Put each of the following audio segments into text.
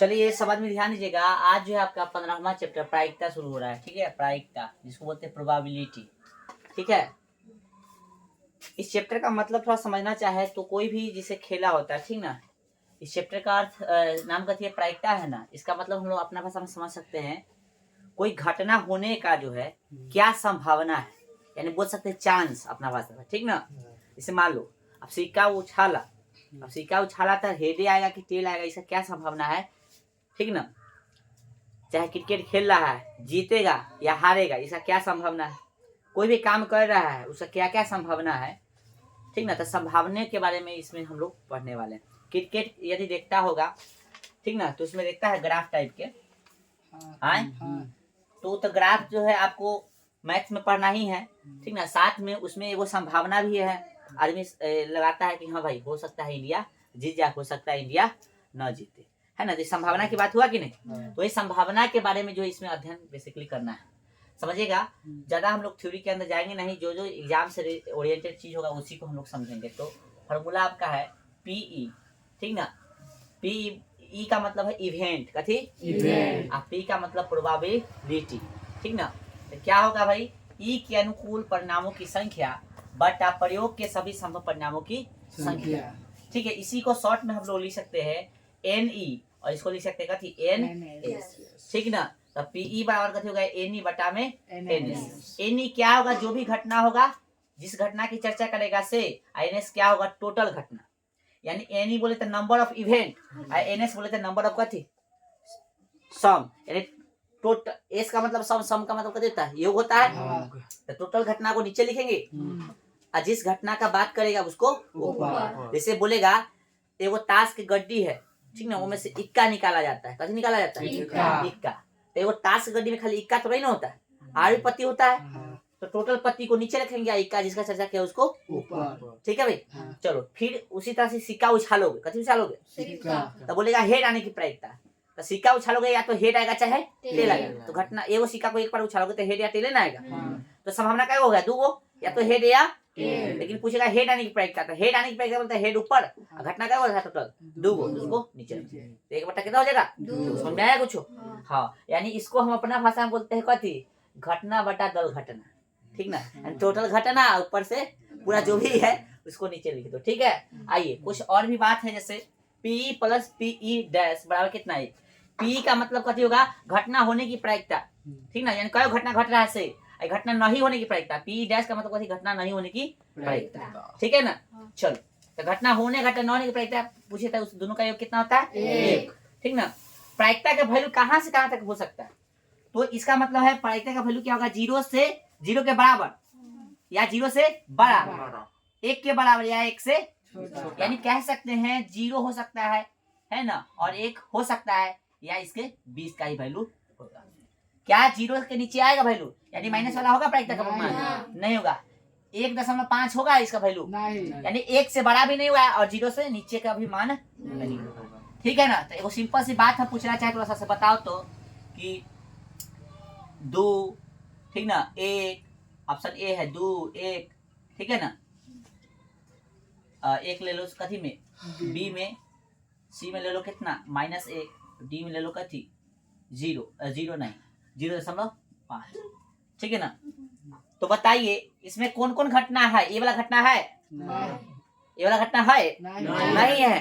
चलिए ये सब आदमी ध्यान दीजिएगा। आज जो है आपका 15वां चैप्टर प्रायिकता शुरू हो रहा है। ठीक है, प्रायिकता जिसको बोलते हैं प्रोबेबिलिटी। ठीक है, इस चैप्टर का मतलब थोड़ा समझना चाहे तो कोई भी जिसे खेला होता है, ठीक ना, इस चैप्टर का अर्थ नाम का प्रायिकता है ना, इसका मतलब हम लोग अपना भाषा में समझ सकते हैं कोई घटना होने का जो है क्या संभावना है, यानी बोल सकते हैं चांस अपना भाषा में। ठीक ना, इसे मान लो अब सिक्का उछाला, अब सिक्का उछाला था, हेडे आएगा कि टेल आएगा, इसका क्या संभावना है। ठीक ना, चाहे क्रिकेट खेल रहा है, जीतेगा या हारेगा, इसका क्या संभावना है। कोई भी काम कर रहा है उसका क्या क्या संभावना है। ठीक ना, तो संभावना के बारे में इसमें हम लोग पढ़ने वाले हैं। क्रिकेट यदि देखता होगा, ठीक ना, तो उसमें देखता है ग्राफ टाइप के आए, तो ग्राफ जो है आपको मैथ्स में पढ़ना ही है। ठीक ना, साथ में उसमें वो संभावना भी है, आदमी लगाता है कि हाँ भाई हो सकता है इंडिया जीत जाए, हो सकता है इंडिया न जीते, है ना। तो संभावना की बात हुआ कि नहीं। तो इस संभावना के बारे में जो इसमें अध्ययन बेसिकली करना है, समझिएगा। ज्यादा हम लोग थ्योरी के अंदर जाएंगे नहीं, जो जो एग्जाम से ओरिएंटेड चीज होगा उसी को हम लोग समझेंगे। तो फॉर्मूला आपका है पीई। ठीक ना, पी का मतलब है इवेंट, कथी इवेंट, और पी का मतलब प्रोबेबिलिटी। ठीक ना, तो क्या होगा भाई, ई के अनुकूल परिणामों की संख्या बटा प्रयोग के सभी संभव परिणामों की संख्या। ठीक है, इसी को शॉर्ट में हम लोग लिख सकते हैं एन ई, और इसको लिख सकते हैं कथी एन एस। ठीक ना, तो पीई बराबर कथी होगा एन ई बटा में एन एस। एन ई क्या होगा, जो भी घटना होगा, जिस घटना की चर्चा करेगा से, एन एस क्या होगा, टोटल घटना। यानी एन ई बोले तो नंबर ऑफ इवेंट, और एन एस बोले तो नंबर ऑफ कथी सम, यानी टोटल। एस का मतलब सम, सम का मतलब क्या देता है, योग होता है। तो टोटल घटना को नीचे लिखेंगे, और जिस घटना का बात करेगा उसको ऊपर। जैसे बोलेगा एगो ताश की गड्डी है, ठीक ना, वो में से इक्का निकाला जाता है, कथी निकाला जाता है, इक्का। तो एगो ताश की गड्डी में खाली इक्का थोड़ा ही ना होता है, आर भी पत्ती होता है। तो टोटल पत्ती को नीचे रखेंगे, इक्का जिसका चर्चा किया उसको ऊपर। ठीक है भाई, चलो फिर उसी तरह से सिक्का उछालोगे, कथी उछालोगे, तो बोलेगा हेड आने की प्रायिकता। तो सिक्का उछालोगे या तो हेड आएगा चाहे टेल आएगा। तो घटना एगो सिक्का को एक बार उछालोगे तो हेड या टेल ना आएगा। तो संभावना क्या होगा, दो, या तो हेड या टेल। लेकिन पूछेगा हेड आने की प्रायिकता, तो हेड आने की प्रायिकता बोलते हैं हेड ऊपर, घटना क्या होगा टोटल दो, उसको नीचे। तो एक बटा कितना हो जाएगा, समझ में आया कुछ। हाँ, यानी इसको हम अपना भाषा में बोलते हैं कथी, घटना बटा दल घटना। ठीक ना, टोटल घटना ऊपर से पूरा जो भी है उसको नीचे लिख दो। ठीक है, आइए कुछ और भी बात है, जैसे पी प्लस पीई डैश बराबर कितना है। पी का मतलब कथी होगा, घटना होने की प्रायिकता। ठीक ना, यानी कई घटना घट रहा है से, घटना नहीं होने की प्रायिकता। पी डैश का मतलब कथी, घटना नहीं होने की प्रायिकता। ठीक है ना, चलो तो घटना होने घटना न होने की प्रायिकता पूछे था, उस दोनों का योग कितना होता है, एक। ठीक ना, प्रायिकता का वैल्यू कहाँ से कहाँ तक हो सकता है, तो इसका मतलब है प्रायिकता का वैल्यू क्या होगा, 0 से 0 के बराबर, या 0 से बड़ा, 1 के बराबर, या 1 से, यानी कह सकते हैं 0 हो सकता है ना, और 1 हो सकता है, या इसके 20 का ही वैल्यू होगा। क्या 0 के नीचे आएगा वैल्यू, यानी माइनस वाला होगा प्रायिकता का मान, नहीं होगा। 1.5 होगा इसका वैल्यू, यानी 1 से बड़ा भी नहीं हुआ और 0 से नीचे का भी मान नहीं होगा। ठीक है ना, तो एक सिंपल सी बात है, पूछना चाहे थोड़ा सा बताओ तो कि 2, ठीक ना, 1, ऑप्शन ए है 2 1, ठीक है ना, 1 ले लो कथी में, बी में, सी में ले लो कितना -1, डी में ले लो कथी 0, 0 नहीं 0.5। ठीक है ना, तो बताइए इसमें कौन कौन घटना है, ये वाला घटना है, ये वाला घटना है नहीं है,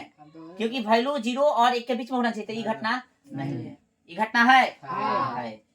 क्योंकि वैल्यू 0 और 1 के बीच में होना चाहिए। तो ये घटना नहीं है, ये घटना है,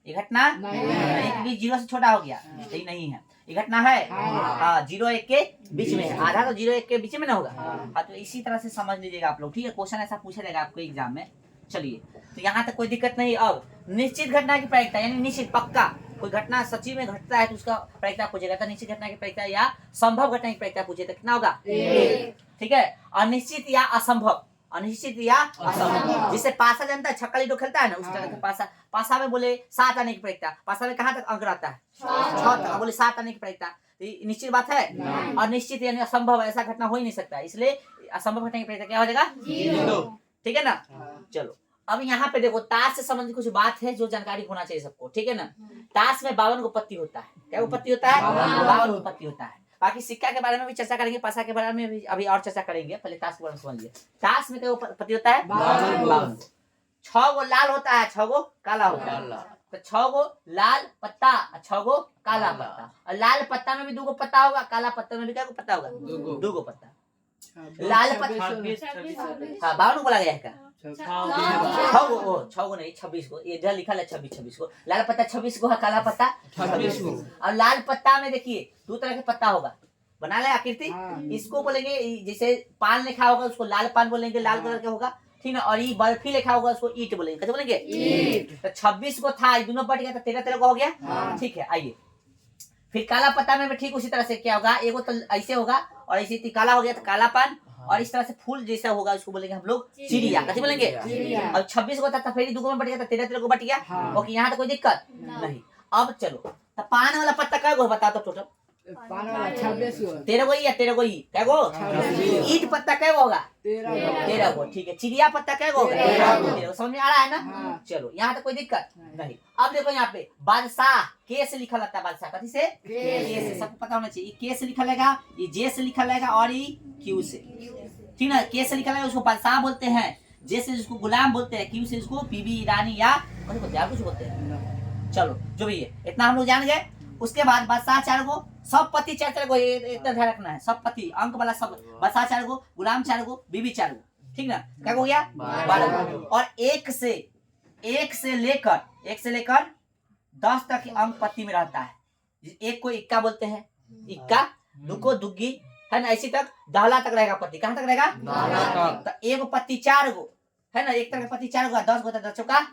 ये घटना नहीं, 0 से छोटा हो गया, ये नहीं है। ये घटना है, हाँ 0 1 के बीच में है, आधा तो 0 1 के बीच में ना होगा। हाँ, तो इसी तरह से समझ लीजिएगा आप लोग। ठीक है, क्वेश्चन ऐसा पूछा जाएगा आपको एग्जाम में। चलिए, तो यहाँ तक कोई दिक्कत नहीं। अब निश्चित घटना की प्रायिकता, यानी निश्चित पक्का कोई घटना सच्ची में घटता है तो उसका प्रायिकता पूछेगा, तो निश्चित घटना की प्रायिकता या संभव घटना की प्रायिकता पूछे तो कितना होगा, 1। ठीक है, अनिश्चित या असंभव, अनिश्चित या असंभव, जिसे पासा जानता है, छक्का लीडो खेलता है ना, उस तरह के पासा। पासा में बोले 7 आने की प्रायिकता, पासा में कहाँ तक अंक रहता है, 6 तक, बोले 7 आने की प्रायिकता, निश्चित बात है। अनिश्चित यानी असंभव, ऐसा घटना हो ही नहीं सकता, इसलिए असंभव घटना की प्रायिकता क्या हो जाएगा, 0। ठीक है ना, चलो अब यहाँ पे देखो, ताश से संबंधित कुछ बात है जो जानकारी होना चाहिए सबको। ठीक है ना, ताश में 52 गो पत्ती होता है, क्या वो पत्ती होता है, 52 गो पत्ती होता है। बाकी सिक्का के बारे में भी चर्चा करेंगे, पासा के बारे में भी अभी और चर्चा करेंगे, पहले ताश के बारे में समझ लिया। ताश में क्या पत्ती होता है, 52। 6 गो लाल होता है, 6 गो काला होता है। तो 6 गो लाल पत्ता, 6 गो काला पत्ता। और लाल पत्ता में भी 2 गो पत्ता होगा, काला पत्ता में भी क्या पत्ता होगा? 2 गो पत्ता। लाल पत्ता, हाँ 52 बोला गया है क्या? 6 गो नहीं 26 गो, ये इधर लिखा है 26 गो। लाल पत्ता 26 गो है, काला पत्ता 26 गो। और लाल पत्ता में देखिए 2 तरह के पत्ता होगा, बना ले आकृति। इसको बोलेंगे, जैसे पान लिखा होगा उसको लाल पान बोलेंगे, लाल कलर का होगा, ठीक ना। और ये बर्फी लिखा होगा उसको ईट बोलेंगे, कैसे बोलेंगे? ईट। तो 26 को था, दोनों बट गया तो 13 को हो गया। ठीक है, आइए फिर काला पत्ता में भी ठीक उसी तरह से क्या होगा, एगो तो ऐसे होगा और ऐसे काला हो गया तो काला पान, और इस तरह से फूल जैसा होगा उसको बोलेंगे हम लोग चिड़िया, कैसे बोलेंगे? और 26 को था तो फिर 2 में बट गया तो 13 को बट गया। ओके, यहाँ तो कोई दिक्कत नहीं। अब चलो, तो पान वाला पत्ता क्या गो बता दो टोटल? 13 गो या 13 गो ही क्या गो? ईट पत्ता क्या होगा? 13 गो। ठीक है, चिड़िया पत्ता क्या होगा? 13 गो। समझ में आ रहा है ना? चलो, यहाँ तो कोई दिक्कत नहीं। अब देखो यहाँ पे बादशाह के से लिखा लगता है, बादशाह कथी से? के से। सबको पता होना चाहिए, के से लिखा रहेगा, ये जे से लिखा रहेगा और ये क्यू से, ठीक ना। के से लिखा रहेगा उसको बादशाह बोलते हैं, जे से उसको गुलाम बोलते हैं, क्यू से उसको बीबी रानी या कुछ बोलते हैं। चलो जो भी है इतना हम लोग जान गए। उसके बाद बादशाह 4 गो, सब पति 4 गो, इतना ध्यान रखना है, सब पति अंक वाला सब। बादशाह 4 गो, गुलाम 4 गो, बीबी 4 गो, ठीक ना। क्या हो गया? 12 गो। और 1 से लेकर 10 तक अंक पति में रहता है। 1 को इक्का बोलते हैं, इक्का, 2 को दुग्गी, है ना, ऐसी तक दहला तक रहेगा पति। कहाँ तक रहेगा? तो 1 पति 4 गो, है ना, एक तरह का पति 4 गो, 10 गो 10 चौका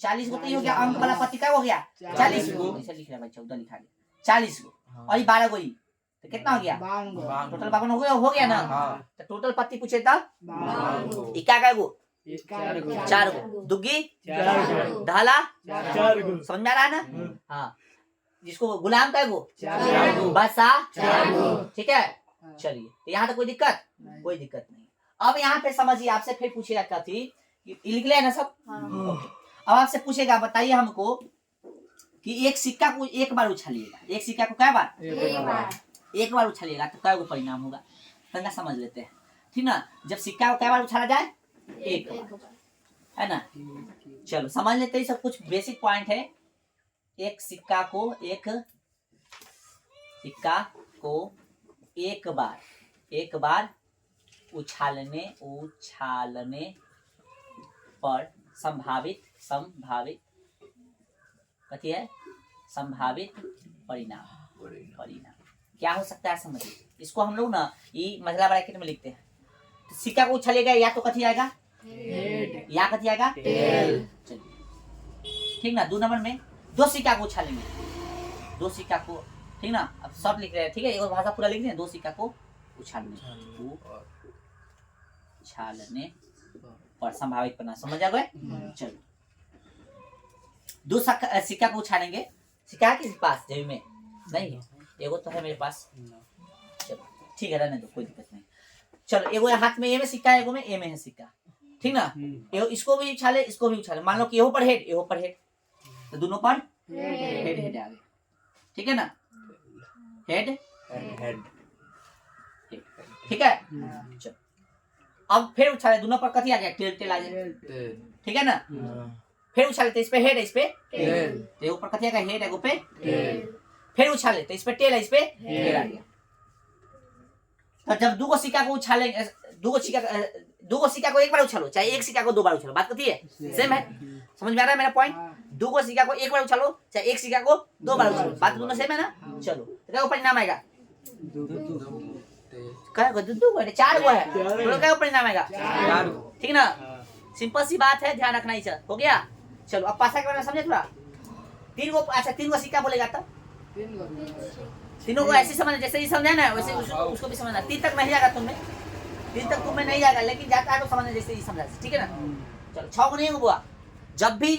40 गो तो हो गया। अंक वाला पति क्या हो गया? 40 गो। ऐसा लिख रहा भाई, 14 लिखा गया, 40 गो। और ये 12 गो ही तो कितना हो गया? टोटल 52 हो गया ना। तो टोटल पति पूछे था इक्का क्या गो? 4 गो, दुग्गी धाला 4 गो। समझ में आ रहा है ना? हाँ, जिसको गुलाम क्या गो? बादशाह 4 गो, ठीक है। चलिए, यहाँ तो कोई दिक्कत नहीं। अब यहाँ पे समझिए, आपसे फिर पूछेगा क्या थी, लिख लिया ना सब? अब आपसे पूछेगा, बताइए हमको कि एक सिक्का को एक बार उछालिएगा, एक सिक्का को क्या बार? एक बार उछालिएगा तो क्या परिणाम होगा, तंगा समझ लेते हैं, ठीक ना। जब सिक्का को क्या बार उछाला जाए? एक बार, है ना। चलो समझ लेते हैं, सब कुछ बेसिक पॉइंट है। एक सिक्का को एक बार उछालने पर संभावित कथी है? संभावित परिणाम क्या हो सकता है, समझिए। इसको हम लोग ना ये महिला ब्रैकेट में लिखते हैं। तो सिक्का को उछालेगा या तो कथी आएगा? हेड। या कथी आएगा? टेल। चलिए, ठीक ना। 2 नंबर में 2 सिक्का को उछालेंगे, 2 सिक्का को, ठीक ना। अब सब लिख रहे हैं, ठीक है, एक भाषा पूरा लिख रहे हैं। 2 सिक्का को उछालने पर संभावित परिणाम, समझ आ गए? चलो, 2 सिक्का को उछालेंगे। सिक्का है किसी पास? जेब में नहीं है, एगो तो है मेरे पास। चलो ठीक है, रहने दो, कोई दिक्कत नहीं। चलो, एगो हाथ में ए में सिक्का है, एगो में ए में है सिक्का, ठीक ना। इसको भी उछाले, इसको भी उछाले। मान लो कि एहो पर हेड, तो दोनों पर हेड आ गया, ठीक है ना। हेड, ठीक है। चलो, अब फिर उछाले, दोनों पर कथी आ गया? टेल आ गया, ठीक है ना। फिर उछाले तो इस पे हेड है, इस पे टेल, तो ऊपर कथी आ गया? हेड है, ऊपर टेल। फिर उछाले तो इस पे टेल है, इस पे टेल आ गया। तो जब 2 सिक्का को उछालेंगे, 2 सिक्का को एक बार उछालो, चाहे एक सिक्का को 2 बार उछालो, बात कथी है? सेम है। समझ में आ रहा है मेरा पॉइंट? 2 सिक्का को एक बार उछालो, चाहे एक सिक्का को 2 बार उछालो, बात दोनों सेम है ना। चलो, तो क्या परिणाम आएगा? 4 गो है, तो क्या परिणाम आएगा? 4 गो, ठीक ना। सिंपल सी बात है, ध्यान रखना ही सर, हो गया। चलो, अब पासा के बारे में समझे थोड़ा। 3 गो, अच्छा 3 गो सिक्का बोलेगा तब 3 को ऐसे समझना, जैसे ही समझा ना वैसे उसको भी समझना। 3 तक नहीं जाएगा तुम्हें, 3 तक तुम्हें नहीं जाएगा, लेकिन जाता है तो समझना जैसे ही समझा, ठीक है ना। चलो, 6 को नहीं हुआ। जब भी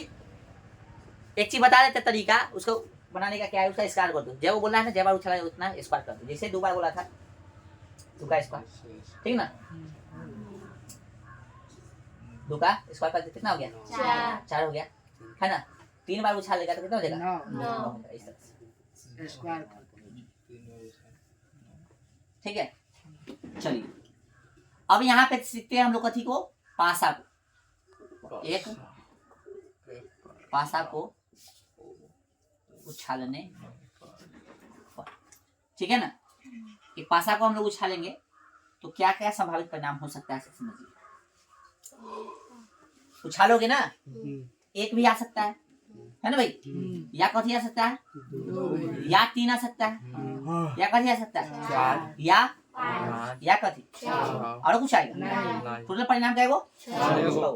एक चीज बता देते तरीका, उसको बनाने का क्या है, उसका स्क्वायर कर दो। जब वो बोला है ना, जब बार उछाला है उतना स्क्वायर कर दो। जैसे 2 बार बोला था, 2 का स्क्वायर, ठीक ना। 2 का स्क्वायर कर कितना हो गया? 4 हो गया, है ना। 3 बार उछालेगा तो कितना हो जाएगा? 9। इस तरह से, ठीक है। चलिए, अब यहाँ पे सीखते हैं हम लोग कथी को? पासा को। 1 पासा को उछालने पर, ठीक है ना। एक पासा को हम लोग उछालेंगे तो क्या क्या संभावित परिणाम हो सकता है समझिए। उछालोगे ना, एक भी आ सकता है ना भाई, या कथी आ सकता है, या 3 आ सकता है, या कथी आ सकता है, या कथी, और कुछ आएगा। टोटल परिणाम क्या है वो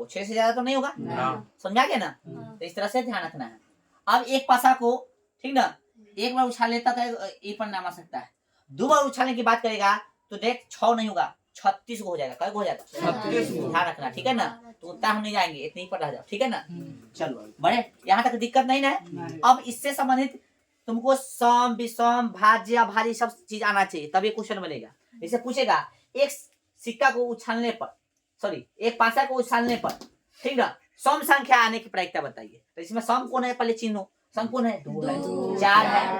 6 से ज्यादा तो नहीं होगा, समझा गया ना। तो इस तरह से ध्यान रखना है। अब एक पासा को, ठीक ना, एक बार उछाल लेता तो एक परिणाम आ सकता है। 2 बार उछालने की बात करेगा तो देख 6 नहीं होगा, 36 को हो जाएगा। कई को हो जाएगा, 36। ध्यान रखना, ठीक है ना। तो उतना हम नहीं जाएंगे, इतने ही पर रह जाओ, ठीक है ना। चलो बड़े, यहाँ तक दिक्कत नहीं ना है। अब इससे संबंधित तुमको सम, विषम, भाज्य, अभाज्य सब चीज आना चाहिए, तभी क्वेश्चन बनेगा। इसे पूछेगा एक सिक्का को उछालने पर, सॉरी एक पासा को उछालने पर, ठीक ना, सम संख्या आने की प्रायिकता बताइए। तो इसमें सम कौन है, पहले चिन्ह। सम कौन है, 2 है, 4 है।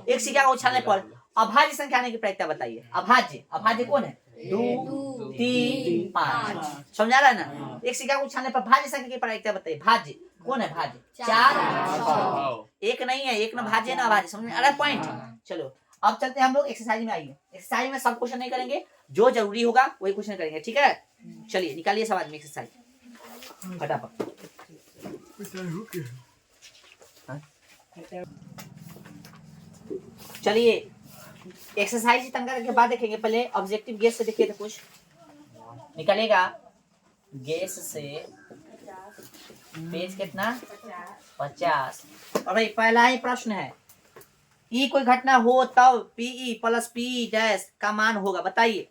एक सिक्का को उछालने पर अभाज्य संख्या आने की प्रायिकता बताइए। अभाज्य कौन है, 2, 3, 5। समझा रहा है ना। एक सिक्का को उछालने पर भाज्य संख्या की प्रायिकता बताइए। भाज्य कौन है, भाज्य 4, 6। एक नहीं है, एक ना भाज्य ना अभाज्य, समझ में आ रहा है पॉइंट। चलो अब चलते हैं हम लोग एक्सरसाइज में। आइए, एक्सरसाइज में सब क्वेश्चन नहीं करेंगे, जो जरूरी होगा वही क्वेश्चन करेंगे, ठीक है। चलिए निकालिए सवाल में एक्सरसाइज फटाफट। चलिए एक्सरसाइज तंगा के बाद देखेंगे, पहले ऑब्जेक्टिव गेस से देखिए तो कुछ निकलेगा। गेस से पेज कितना, 50। और भाई पहला ही प्रश्न है, ई कोई घटना हो तब पीई प्लस पी डैश का मान होगा, बताइए।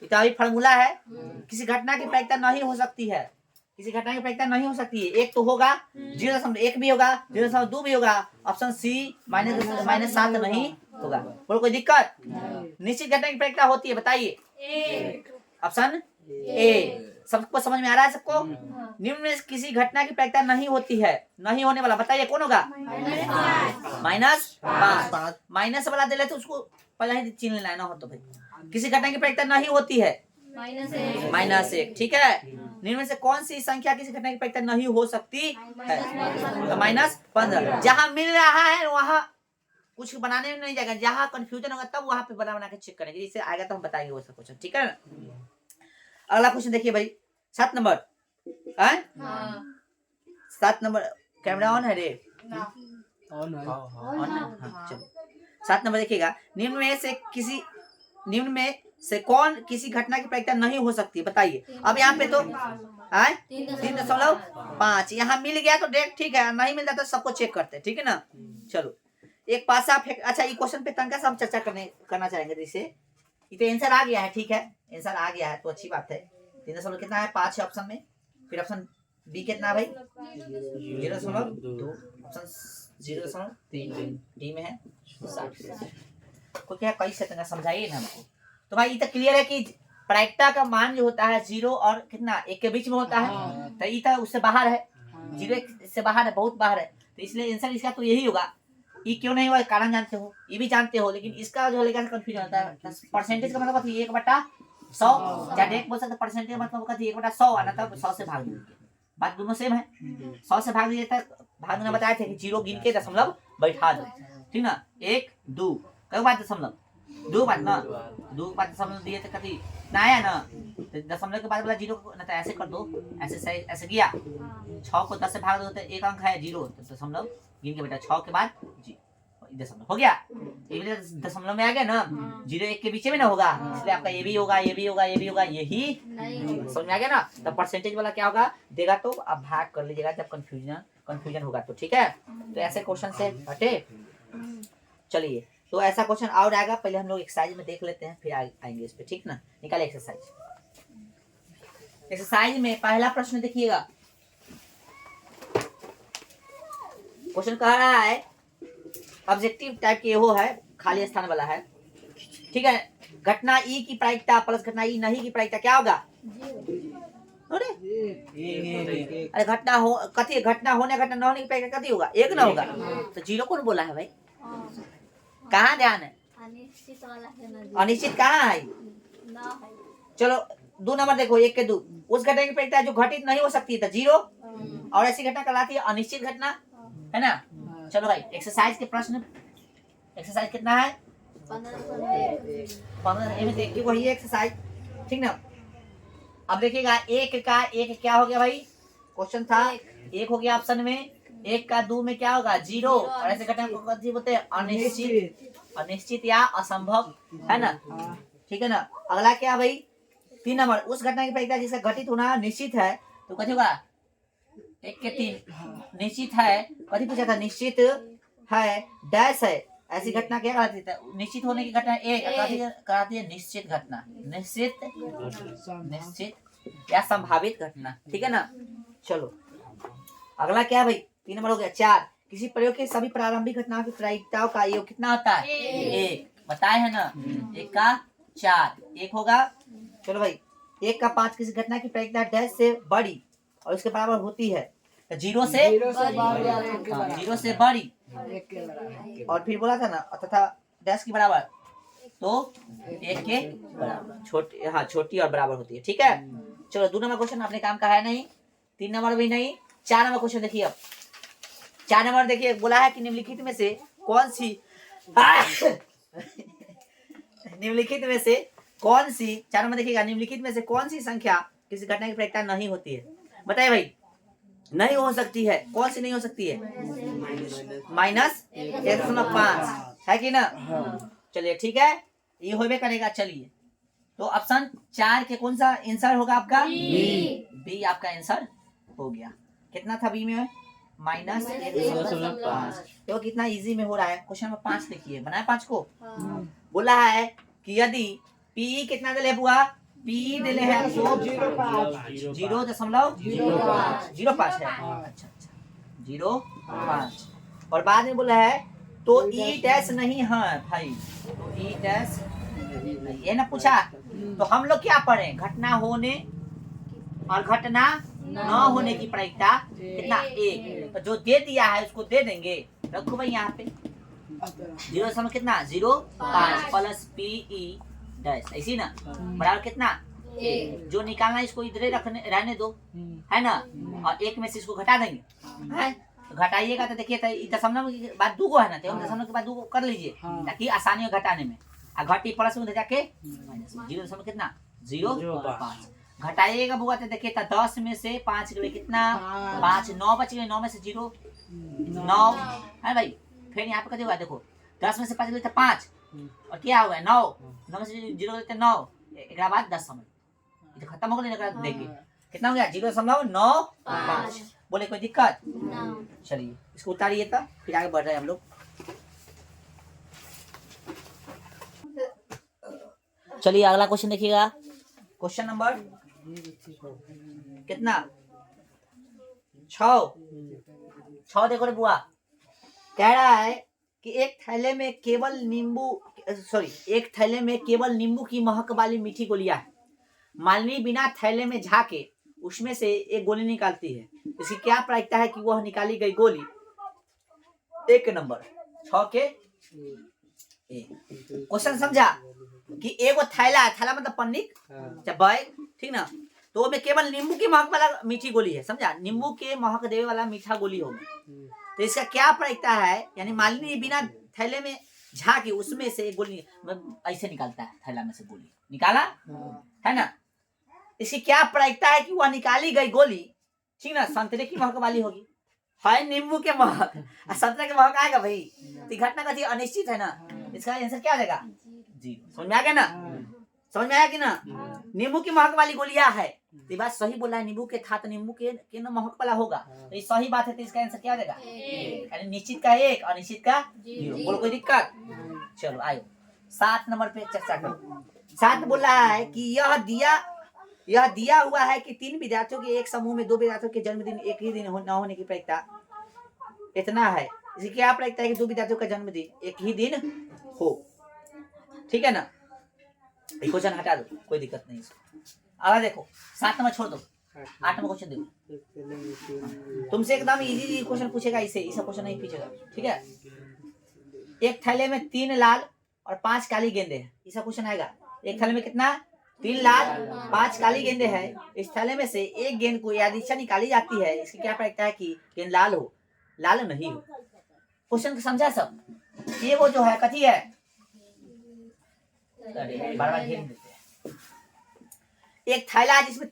तो फार्मूला है, किसी घटना की प्रायिकता नहीं हो सकती है, किसी घटना की प्रायिकता नहीं हो सकती है। एक तो होगा 0.1 भी होगा, 0.2 भी होगा। ऑप्शन सी -7 नहीं होगा। बोलो कोई दिक्कत। निश्चित घटना की प्रायिकता होती है, बताइए। Option A. सबको समझ में आ रहा है सबको। निम्न में किसी घटना की प्रायिकता नहीं होती है, नहीं होने वाला बताइए कौन होगा, -5। माइनस वाला दे ले तो उसको पहले ही चिन्ह लेना हो। तो भाई किसी घटना की प्रायिकता नहीं होती है, -1, ठीक है। निम्न में से कौन सी संख्या किसी घटना की प्रायिकता नहीं हो सकती है, तो -15। जहां मिल रहा है वहां कुछ बनाने में नहीं जाएगा, जहां कंफ्यूजन होगा तब वहां पे बना के चेक करेंगे। इससे आएगा तो हम बताएंगे वो सब क्वेश्चन, ठीक है ना। अगला क्वेश्चन देखिए भाई, 7 नंबर। 7 नंबर कैमरा ऑन है रे, ऑन है। चलो 7 नंबर देखिएगा। निम्न में से कौन किसी घटना की प्रायिकता नहीं हो सकती, बताइए। अब यहाँ पे तो 3.5 यहाँ मिल गया तो डायरेक्ट ठीक है, नहीं मिलता तो सबको चेक करते हैं, ठीक है ना। चलो एक पासा फेंक, अच्छा ये क्वेश्चन पे तनका से हम चर्चा करना चाहेंगे। जैसे ये तो आंसर आ गया है, ठीक है, आंसर आ गया है तो अच्छी बात है। 3 कितना है, 5 है ऑप्शन में। फिर ऑप्शन बी कितना भाई, 0.2। ऑप्शन 0.3 डी में है 60। कोई क्या कई से तनका समझाइए ना हमको। तो भाई ये तो क्लियर है कि प्रायिकता का मान जो होता है 0 और कितना 1 के बीच में होता है। तो ये तो उससे बाहर है, 0 से बाहर है, बहुत बाहर है। तो इसलिए आंसर इसका तो यही होगा। ये क्यों नहीं हुआ कारण जानते हो, ये भी जानते हो, लेकिन इसका जो लेकर कंफ्यूजन होता है। परसेंटेज का मतलब 1/100, या डायरेक्ट बोल सकते परसेंटेज मतलब 1/100 आना था, 100 से भाग दीजिए। बात दोनों सेम है। 100 से भाग दीजिए तक भाग देना बताए थे कि 0 गिन के दशमलव बैठा दो, ठीक ना। 1 2 कई बात दशमलव 2 बात ना, 2 बात दशमलव दिए थे कभी ना आया ना। तो दशमलव के बाद वाला 0 को ना तो ऐसे कर दो, ऐसे गया। 6 को 10 से भाग दो तो एक अंक है 0, तो दशमलव गिन के बेटा 6 के बाद जी दशमलव हो गया। ये दशमलव में आ गया ना, 0 1 के बीच में ना होगा, इसलिए आपका ये भी होगा, ये भी होगा, ये भी होगा, यही समझ में आ गया ना। तब परसेंटेज वाला क्या होगा देगा, तो आप भाग कर लीजिएगा जब कंफ्यूजन होगा तो, ठीक है। तो ऐसे क्वेश्चन से हटे। चलिए तो ऐसा क्वेश्चन और आएगा, पहले हम लोग एक्सरसाइज में देख लेते हैं, फिर आएंगे इस पे, ठीक ना। निकाले एक्सरसाइज में पहला प्रश्न देखिएगा। क्वेश्चन कह रहा है, ऑब्जेक्टिव टाइप के वो है, खाली स्थान वाला है, ठीक है। घटना ई की प्रायिकता प्लस घटना ई नहीं की प्रायिकता क्या होगा, अरे घटना हो कथी, घटना होने घटना न होने की प्रायिकता कथी होगा, 1 ना होगा। तो 0 कौन बोला है भाई, कहाँ ध्यान है, अनिश्चित कहाँ है। चलो 2 नंबर देखो, 1 के 2 उस घटना की प्रायिकता जो घटित नहीं हो सकती है, 0 और ऐसी घटना कहलाती है अनिश्चित घटना, है ना। चलो भाई एक्सरसाइज के प्रश्न, एक्सरसाइज कितना है 15 में देखिए वही एक्सरसाइज, ठीक ना। अब देखिएगा एक का एक क्या हो गया भाई, क्वेश्चन था एक हो गया ऑप्शन में, एक का 2 में क्या होगा 0, और ऐसे घटना को कथी बोलते हैं अनिश्चित, अनिश्चित या असंभव, है ना, ठीक है ना। अगला क्या भाई 3 नंबर, उस घटना की प्रायिकता जिसका घटित होना निश्चित है, तो कथी होगा 1 के 3 निश्चित है, कथी पूछा था निश्चित है डैश है, ऐसी घटना क्या कहलाती है, निश्चित होने की घटना एक कहलाती है निश्चित घटना, निश्चित निश्चित या संभावित घटना, ठीक है ना। चलो अगला क्या भाई 3 नंबर हो गया। 4 किसी प्रयोग के सभी प्रारंभिक घटनाओं की प्रायिकताओं का योग कितना होता है 1, बताए है ना, 1 का 4 1 होगा। चलो भाई 1 का 5 किसी घटना की प्रायिकता डैश से बड़ी और उसके बराबर होती है, 0 से बड़ी, और फिर बोला था ना तथा डैश की बराबर, तो 1 के बराबर, छोटी, हाँ छोटी और बराबर होती है, ठीक है। चलो 2 नंबर क्वेश्चन अपने काम का है नहीं, 3 नंबर भी नहीं, 4 नंबर क्वेश्चन देखिए। अब 4 नंबर देखिए, बोला है कि निम्नलिखित में से कौन सी निम्नलिखित में से कौन सी, 4 नंबर देखिएगा, निम्नलिखित में से कौन सी संख्या किसी घटना की प्रायिकता नहीं होती है, बताइए भाई। नहीं हो सकती है, कौन सी नहीं हो सकती है -1.5 है कि ना। चलिए ठीक है, ये होबे करेगा। चलिए तो ऑप्शन 4 के कौन सा आंसर होगा आपका बी आपका आंसर हो गया। कितना था बी में -1.5, तो कितना इजी में हो रहा है। क्वेश्चन नंबर 5 देखिए, बनाए 5 को, बोला है कि यदि पी कितना दिले बुआ, पी दिले है आपको 0.05 है, अच्छा 0.5, और बाद में बोला है तो ई डैश नहीं है भाई, तो ई डैश ये ना पूछा, तो हम लोग क्या पढ़े, घटना होने और घटना न होने की प्रायिकता कितना 1, तो जो दे दिया है उसको दे देंगे, रखो भाई यहाँ पे 0 कितना 0.5 प्लस पी ई डैश, ऐसी ना बराबर कितना 1, जो निकालना इसको इधर रखने रहने दो, है ना, और 1 में से इसको घटा देंगे, है तो घटाइएगा तो देखिए दशमलव के बाद 2 है ना, तो दशमलव के बाद 2 कर लीजिए ताकि आसानी हो घटाने में, और घटी प्लस में जाके माइनस 0 कितना 0.5 घटाइएगा बुआ, तो देखिए 10 में से 5 गए कितना 5, 9 बच गए, 9 में से 0 9 है भाई, फिर यहाँ पे कभी हुआ देखो 10 में से 5 गए तो 5, और क्या हुआ 9 में से 0 गए 9, एक बाद 10 तो खत्म हो गया, देखिए कितना हो गया 0.95, बोले कोई दिक्कत। चलिए इसको उतारिए तब फिर आगे बढ़ रहे हैं हम लोग। चलिए अगला क्वेश्चन देखिएगा, क्वेश्चन नंबर कितना 6 देखो रे बुआ, कह रहा है कि एक थैले में केवल नींबू की महक वाली मीठी गोलियां है, मालिनी बिना थैले में झाके उसमें से एक गोली निकालती है, इसकी क्या प्रायिकता है कि वह निकाली गई गोली 1 नंबर 6 के क्वेश्चन समझा कि एगो थैला है, थैला मतलब पन्नी बैग, ठीक ना, तो उसमें केवल नींबू की महक वाला मीठी गोली है, समझा, नींबू के महक देवे वाला मीठा गोली होगा, तो इसका क्या प्रायिकता है, यानी मालिनी बिना थैले में झाके उसमें से एक गोली ऐसे निकालता है, थैला में से गोली निकाला है ना, इसकी क्या प्रायिकता है कि वह निकाली गई गोली, ठीक ना, संतरे की महक वाली होगी, है नींबू के महक, संतरे के महक आएगा भाई, तो घटना का अनिश्चित है ना, इसका आंसर क्या हो जाएगा 0। समझ में आ गया ना, समझ में आया कि ना, नींबू की महक वाली गोलियां है, तो बात सही बोला है, नींबू के था तो नींबू के ना महक वाला होगा, तो ये सही बात है, तो इसका आंसर क्या हो जाएगा यानी निश्चित का 1 और निश्चित का 0, बोलो कोई दिक्कत। चलो आयो 7 नंबर पे चर्चा करो। 7 बोल रहा है कि यह दिया हुआ है कि 3 विद्यार्थियों के एक समूह में 2 विद्यार्थियों के जन्मदिन एक ही दिन न होने की प्रायिकता इतना है, इसकी क्या प्रायिकता है कि 2 विद्यार्थियों का जन्मदिन एक ही दिन हो, ठीक है ना, क्वेश्चन हटा दो कोई दिक्कत नहीं इसको। अगला देखो 7 नंबर छोड़ दो, 8 नंबर क्वेश्चन देखो, तुमसे एकदम इजी क्वेश्चन पूछेगा, इसे ऐसा क्वेश्चन नहीं पूछेगा, ठीक है। एक थैले में 3 लाल और 5 काली गेंदे हैं, ऐसा क्वेश्चन आएगा, एक थैले में कितना 3 लाल 5 काली गेंदें हैं। इस थैले में से एक गेंद को यादृच्छा निकाली जाती है। इसकी क्या प्रायिकता है कि गेंद लाल हो, लाल नहीं हो। क्वेश्चन को समझा सब? ये वो जो है कथी है, बार-बार घेर देते हैं। एक थैला है जिसमें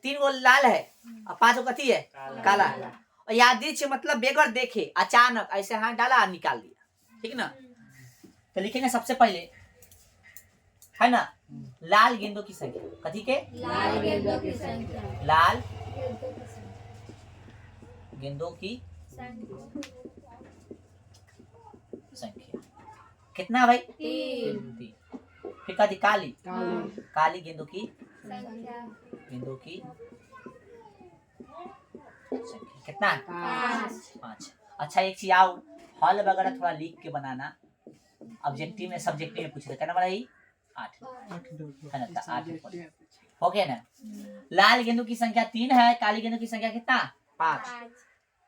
3 गो लाल है और 5 गो कथी है, काला है। और यादृच्छा मतलब बेगर देखे अचानक ऐसे हाथ डाला और निकाल दिया, ठीक ना। तो लिखेंगे सबसे पहले, है ना, लाल गेंदों की संख्या। कथी के? लाल गेंदों की संख्या। लाल गेंदों की संख्या कितना भाई? 3। फिर कथी? काली काली गेंदों की संख्या गेंदों की संख्या कितना? 5। अच्छा एक चीज आओ, हल वगैरह थोड़ा लिख के बनाना। ऑब्जेक्टिव में सब्जेक्टिव में पूछे क्या नंबर है? 8 है ना, 8 हो गया ना। लाल गेंदों की संख्या 3 है, काली गेंदों की संख्या कितना? 5।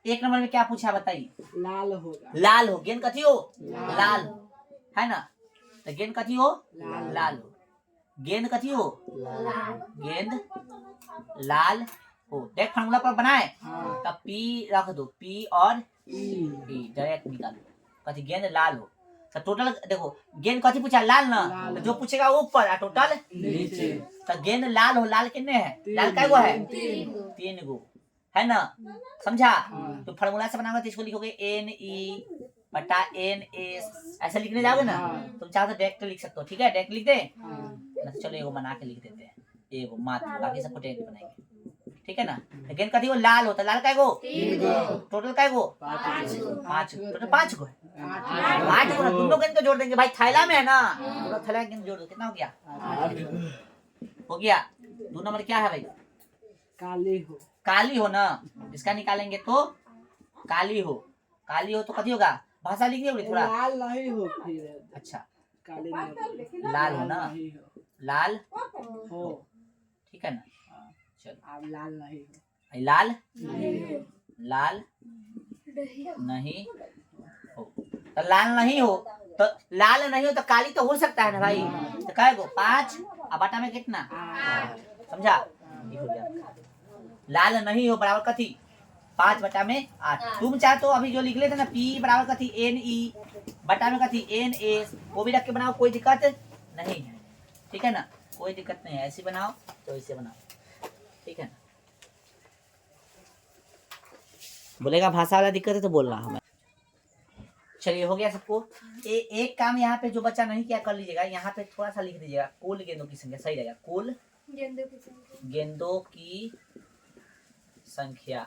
एक नंबर में क्या पूछा बताइए? लाल होगा। लाल हो, गेंद कथी हो? लाल हो, है ना। तो गेंद कथी हो? लाल हो। गेंद कथी हो? गेंद लाल हो। देख फार्मूला पर बनाए तब पी रख दो, पी और ई डायरेक्ट निकालो। कथी? गेंद लाल हो। तो टोटल देखो, गेंद कथी पूछा? लाल ना। तो जो पूछेगा ऊपर और टोटल नीचे। तो गेंद लाल हो, लाल कितने है? लाल कै गो है? 3 गो, है ना। समझा? तो फार्मूला से बनाओगे तो इसको लिखोगे NE बटा NS, ऐसे लिखने जाओगे ना। तुम चाहो तो डायरेक्ट लिख सकते हो, ठीक है, डायरेक्ट लिख दे ना। तो चलो एगो बना के लिख देते हैं, एगो मात्र, बाकी सबको डायरेक्ट बनाएंगे, ठीक है ना। गेंद कथी हो? लाल हो, तो लाल कै गो? टोटल कै गो? 5 गो। टोटल 5 गो है। 8 गो ना, दोनों गेंद को जोड़ देंगे भाई, थैला में है ना, पूरा थैला गेंद जोड़ दो, कितना हो गया? हो गया। 2 नंबर क्या है भाई? काली हो। काली हो ना, इसका निकालेंगे तो काली हो। काली हो तो कथी होगा? भाषा लिखिए होगी थोड़ा। लाल नहीं हो फिर। अच्छा काली नहीं। लाल हो ना, लाल हो, ठीक है ना। चलो अब लाल नहीं हो। लाल नहीं हो। लाल नहीं हो, तो लाल नहीं हो, तो लाल नहीं हो तो काली तो हो सकता है ना भाई। तो कहे गो? 5 और बटा में कितना? 8। समझा? ये हो गया। लाल नहीं हो बराबर कथी? 5 बटा में 8। तुम चाहे तो अभी जो लिख लेते ना, P बराबर कथी? NE बटा में कथी? NS, वो भी रख के बनाओ, कोई दिक्कत नहीं है, ठीक है ना, कोई दिक्कत नहीं है। ऐसे बनाओ तो ऐसे बनाओ, ठीक है ना। बोलेगा भाषा वाला दिक्कत है तो बोलना हमें। चलिए हो गया सबको। एक काम यहाँ पे जो बच्चा नहीं किया कर लीजिएगा, यहाँ पे थोड़ा सा लिख दीजिएगा, कुल गेंदों की संख्या, सही रहेगा। कुल गेंदों की संख्या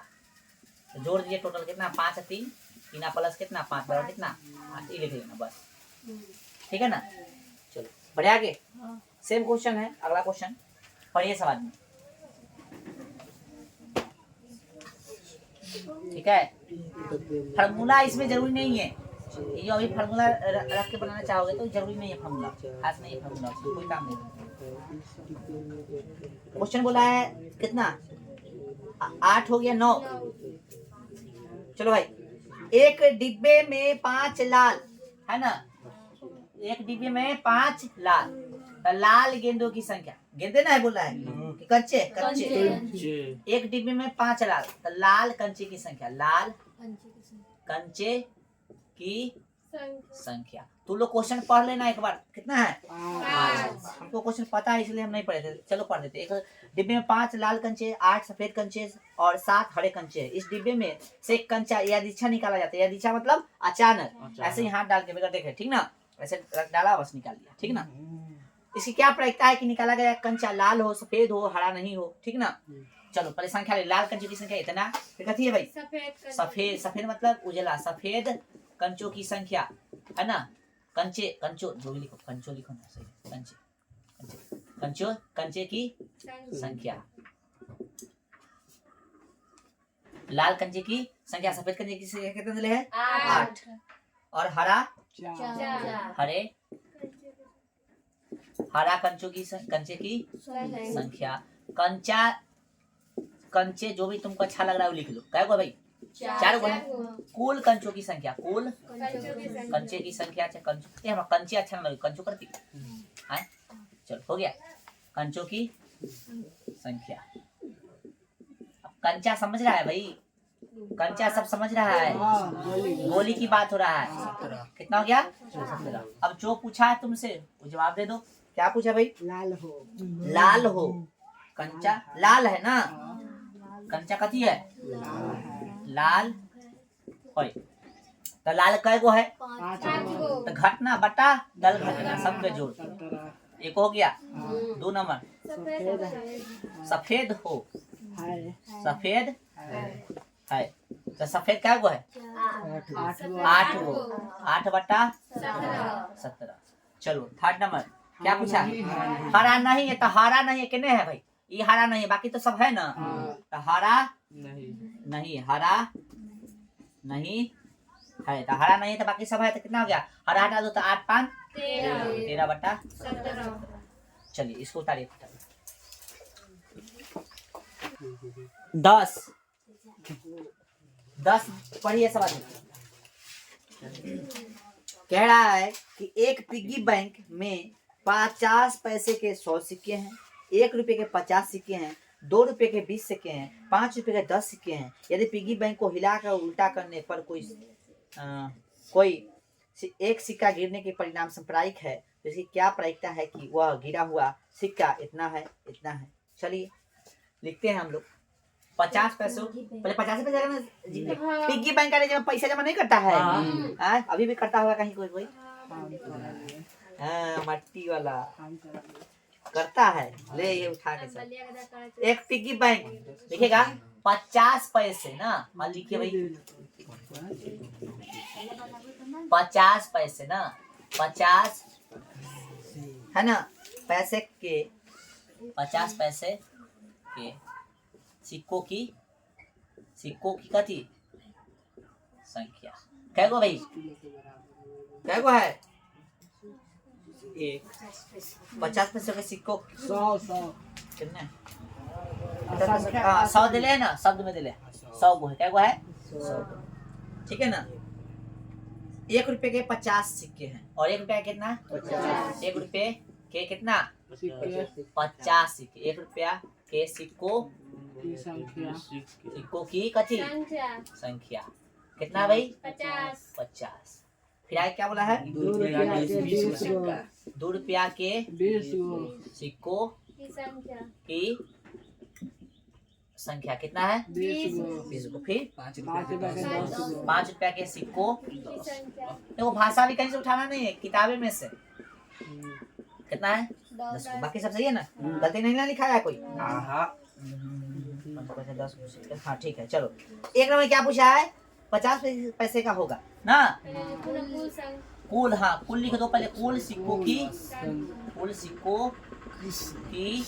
जोड़ दीजिए, टोटल कितना? 5 और 3 प्लस कितना? 5 बराबर कितना? 8। ये लिख लेना बस, ठीक है ना। चलो बढ़े आगे। सेम क्वेश्चन है, अगला क्वेश्चन पढ़िए सब आदमी, ठीक है। फार्मूला इसमें जरूरी नहीं है, ये जो अभी फार्मूला रख के बनाना चाहोगे तो जरूरी नहीं है, फार्मूला खास नहीं है, फार्मूला कोई काम नहीं। क्वेश्चन बोला है कितना? 8 हो गया, 9। चलो भाई, एक डिब्बे में 5 लाल, है ना, एक डिब्बे में 5 लाल, तो लाल गेंदों की संख्या, गेंदे ना है बोला है कि कंचे? कंचे। एक डिब्बे में 5 लाल, तो लाल कंचे की संख्या, लाल कंचे की संख्या। तू लोग क्वेश्चन पढ़ लेना एक बार, कितना है? 5। हमको क्वेश्चन पता है इसलिए हम नहीं पढ़े थे, चलो पढ़ देते। एक डिब्बे में 5 लाल कंचे, 8 सफेद कंचे और 7 हरे कंचे है। इस डिब्बे में से एक कंचा यादृच्छा निकाला जाता है। यादृच्छा मतलब अचानक, ऐसे ही हाथ डाल के बगैर देखे, ठीक ना, ऐसे रख डाला बस निकाल लिया, ठीक ना। इसकी क्या प्रायिकता है कि निकाला गया कंचा लाल हो, सफेद हो, हरा नहीं हो, ठीक ना। चलो पहले संख्या ले, लाल कंचों की संख्या इतना, फिर कथी है भाई? सफेद। सफेद मतलब उजला, सफेद कंचों की संख्या, है ना। कंचे, कंचो जो भी लिखो, कंचो लिखो ना, सही, कंचे, कंचे, कंचो, कंचे की संख्या, लाल कंचे की संख्या, सफेद कंचे की संख्या कितने दिले है? 8। और हरा, हरे, हरा कंचों की कंचे की संख्या। कंचा, कंचे जो भी तुमको अच्छा लग रहा है वो लिख लो। क्या गो भाई? 4 गो है। कुल कंचों की संख्या, कुल कंचे की संख्या, कंचे अच्छा ना लगे, कंचो करती है। चलो हो गया। कंचों की संख्या। अब कंचा समझ रहा है भाई, कंचा सब समझ रहा है, हाँ गोली गोली की बात हो रहा है। कितना हो गया? 17। अब जो पूछा है तुमसे वो जवाब दे दो। क्या पूछा भाई? लाल हो लाल हो। कंचा लाल है ना, कंचा कथी है? लाल होय। तो लाल कै गो है? 5 गो तो घटना बटा दल घटना सब के जोड़ 17 एक हो गया। हाँ 2 नंबर सफेद है सफेद हो। है सफेद है तो सफेद कै गो है? 8 गो 8 गो। 8 बटा 17। चलो थर्ड नंबर क्या पूछा? हरा नहीं है तो हरा नहीं है कितने है भाई? ये हरा नहीं है, बाकी तो सब है ना। तो हरा नहीं, हरा नहीं है तो हरा नहीं है तो बाकी सब है। तो कितना हो गया? हरा हटा दो तो 8 5 13 बटा 17। चलिए इसको उतारिए। 10 पढ़िए सब आदमी। कह रहा है कि एक पिग्गी बैंक में 50 पैसे के 100 सिक्के हैं, 1 रुपए के 50 सिक्के हैं, 2 रुपए के 20 सिक्के हैं, 5 रुपए के 10 सिक्के हैं। यदि पिग्गी बैंक को हिलाकर उल्टा करने पर कोई एक सिक्का गिरने के परिणाम सांप्रदायिक है, तो इसकी क्या प्रायिकता है कि वह गिरा हुआ सिक्का इतना है इतना है। चलिए लिखते हैं हम लोग। 50 पैसों पहले 50 पैसे ना जीते। पिग्गी बैंक का जब पैसा जमा नहीं करता है, अभी भी करता होगा कहीं कोई मट्टी वाला करता है। ले ये उठा के सब। एक पिग्गी बैंक लिखेगा 50 पैसे ना, मान लिखिए भाई 50 पैसे ना, 50 है ना पैसे के 50 पैसे के सिक्कों की कथी संख्या। कै गो भाई? कै गो है? 50 पैसे के सिक्कों 100 कितने? 100 दिले है ना, शब्द में दिले 100 गो है। कै गो है? 100 गो। ठीक है ना। 1 रुपए के 50 सिक्के हैं और 1 रुपया कितना? 50। 1 रुपए के कितना? 50 सिक्के। 1 रुपया के सिक्कों की संख्या सिक्कों की कथी संख्या कितना भाई? 50। फिर आगे क्या बोला है? 2 रुपया के 20 गो 2 रुपया के 20 गो सिक्कों की संख्या कितना है? 20 गो 20 को। फिर 5 रुपया के 10 गो 5 रुपया के सिक्कों। देखो भाषा भी कहीं से उठाना नहीं है, किताबे में से। कितना है? 10 को। बाकी सब सही है ना, गलती नहीं ना लिखा है कोई। 10। हाँ ठीक है। चलो एक नंबर क्या पूछा है? 50 पैसे का होगा ना कुल। हाँ कुल लिख दो पहले। कुल सिक्कों की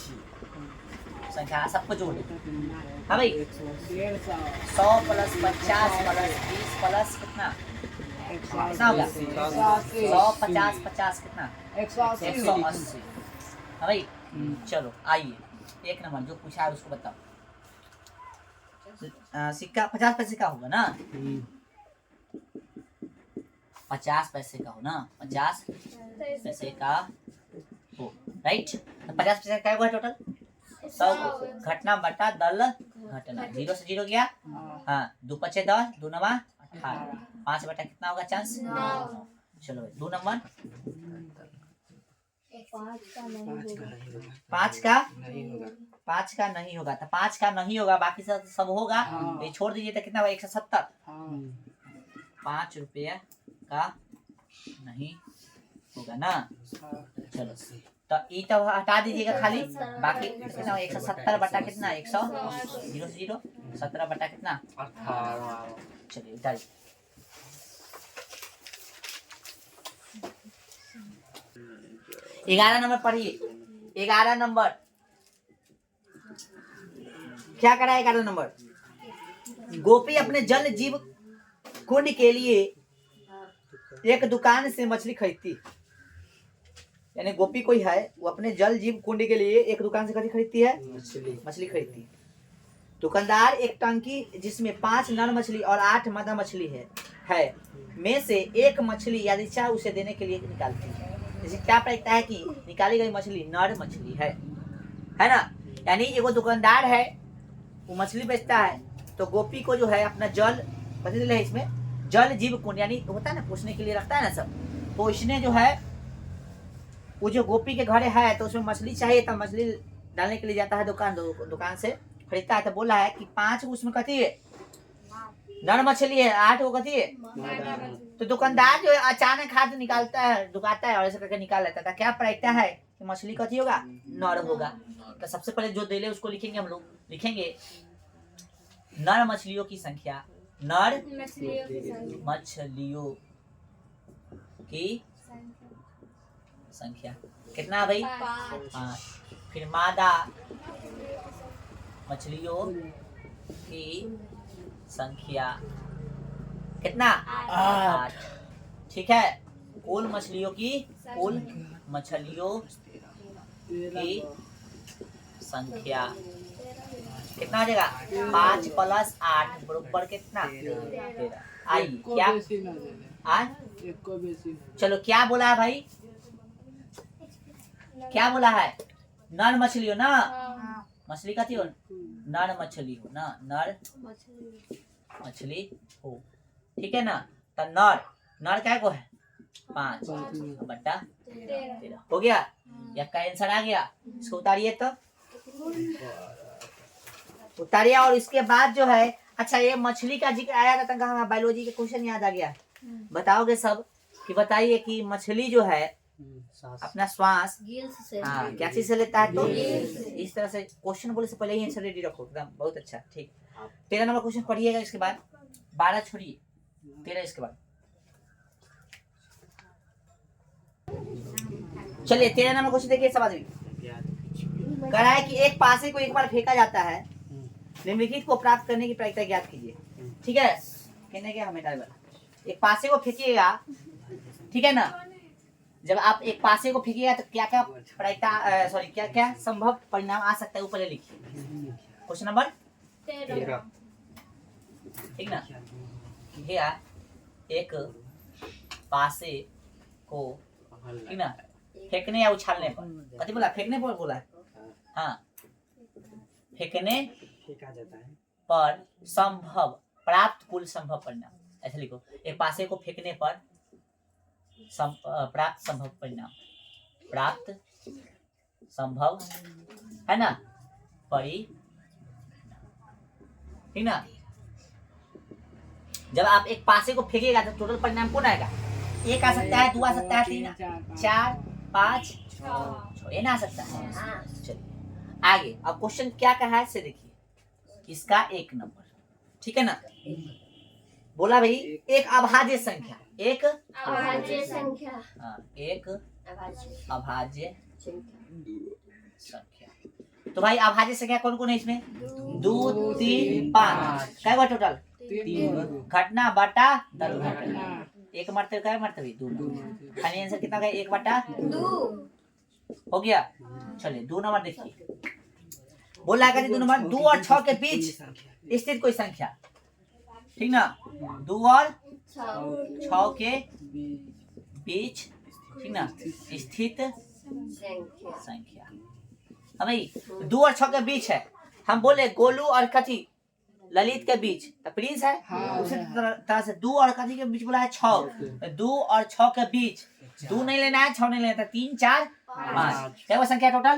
संख्या सबको जोड़ दो। हाँ भाई 100 प्लस 50 प्लस 20 प्लस कितना? कितना होगा? 100 50 50 कितना? 180। हाँ भाई चलो आइए एक नंबर जो पूछा है उसको बताओ। सिक्का 50 पैसे का होगा ना, 50 पैसे का हो ना, 50 पैसे का हो राइट। 50 पैसे का हुआ टोटल 100 घटना बटा दल घटना। 0 से 0 गया। हाँ 2 5 10 2 9 18 5 बटा कितना होगा? चांस 9। चलो 2 नंबर 5 का नहीं होगा। तो 5 का नहीं होगा, बाकी सब होगा। ये छोड़ दीजिए तो कितना होगा? 170। 5 रुपया का नहीं होगा ना। चलो तो ई तो हटा दीजिएगा खाली, बाकी कितना? 170 बटा कितना? 100 0 से 0 17 बटा कितना? 18। चलिए उतारिए। ग्यारह नंबर पढ़िए। 11 नंबर क्या करा? 11 नंबर गोपी अपने जल जीव कुंड के लिए एक दुकान से मछली खरीदती। यानी गोपी कोई है, वो अपने जल जीव कुंड के लिए एक दुकान से कथी खरीदती है? मछली खरीदती है। दुकानदार एक टंकी जिसमें 5 नर मछली और 8 मादा मछली है में से एक मछली यदि चाहे उसे देने के लिए निकालती है। जैसे क्या प्रायिकता है कि निकाली गई मछली नर मछली है। है ना। यानी एगो दुकानदार है, वो मछली बेचता है, तो गोपी को जो है अपना जल बदल है, इसमें जल जीव कुंड यानी होता है ना, पोषने के लिए रखता है ना सब, तो इसने जो है वो जो गोपी के घरे है तो उसमें मछली चाहिए, तो मछली डालने के लिए जाता है दुकान, दुकान से खरीदता है, तो बोला है कि 5 उसमें कथी है, नर मछली है, 8 वो कथी है। तो दुकानदार जो है अचानक हाथ निकालता है, दुकाता है और ऐसे करके निकाल लेता था, क्या प्रायिकता है कि मछली कथी होगा, नर होगा। तो सबसे पहले जो देले उसको लिखेंगे, हम लोग लिखेंगे नर मछलियों की संख्या, नर मछलियों की संख्या कितना भाई, 5। फिर मादा मछलियों की संख्या कितना, 8। ठीक है, कुल मछलियों की की संख्या कितना हो जाएगा, 5 + 8 बराबर कितना, 13। आइए क्या आज, चलो क्या बोला है भाई, क्या बोला है, नर मछली हो ना, मछली का थी हो, नर मछली हो ना, नर मछली हो, ठीक है ना। तो नर क्या को है, 5 बट्टा 13 हो गया, या का आंसर आ गया। इसको उतारिए, तो उतारिए, और इसके बाद जो है, अच्छा ये मछली का जिक्र आया था, तंगा हमारा बायोलॉजी के क्वेश्चन याद आ गया, बताओगे सब कि बताइए कि मछली जो है अपना श्वास हाँ क्या चीज से लेता है, तो इस तरह से क्वेश्चन बोले से पहले ही आंसर रेडी रखो एकदम, बहुत अच्छा। ठीक, 13 नंबर क्वेश्चन पढ़िएगा, इसके बाद 12 छोड़िए, 13 इसके बाद। चलिए 13 नंबर क्वेश्चन देखिए सब आदमी, कह रहा है कि एक पासे को एक बार फेंका जाता है, निम्नलिखित को प्राप्त करने की प्रक्रिया ज्ञात कीजिए। ठीक है, कहने क्या हमें एक पासे को फेंकिएगा, ठीक है ना, जब आप एक पासे को फेंकिएगा तो क्या क्या प्रायिकता सॉरी क्या क्या संभव परिणाम आ सकता है, ऊपर लिखिए क्वेश्चन नंबर 13, ठीक ना। भैया एक पासे को, ठीक ना, फेंकने या उछालने पर, कथी बोला, फेंकने पर बोला, हाँ फेंकने पर संभव प्राप्त कुल संभव परिणाम, ऐसे लिखो, एक पासे को फेंकने पर प्राप्त संभव परिणाम, प्राप्त संभव है ना ठीक ना। जब आप एक पासे को फेंकेगा तो टोटल परिणाम कौन आएगा, 1 आ सकता है, 2 आ सकता है, 3 4 5 6 ये ना आ सकता है। चलिए आगे, अब क्वेश्चन क्या कहा है से देखिए, इसका 1 नंबर, ठीक है ना। बोला भाई एक अभाज्य संख्या, एक अभाज्य संख्या, एक अभाज्य संख्या, तो भाई अभाज्य संख्या कौन कौन है इसमें, 2 3 5, क्या हुआ टोटल, 3 घटना बटा दुर्घटना, एक मरते क्या मरते 2, खाली आंसर कितना गया, 1/2 हो गया। चलिए 2 नंबर देखिए, बोला है 2 नंबर, 2 और 6 के बीच स्थित कोई संख्या, ठीक ना, 2 और 6 के बीच, ठीक ना, स्थित संख्या। अब भाई 2 और 6 के बीच है, हम बोले गोलू और कथी ललित के बीच, तो प्रिंस है, उसी तरह से 2 और कथी के बीच बोला है 6, 2 और 6 के बीच 2 नहीं लेना है, 6 नहीं लेना है, 3 4 5, क्या वो संख्या टोटल,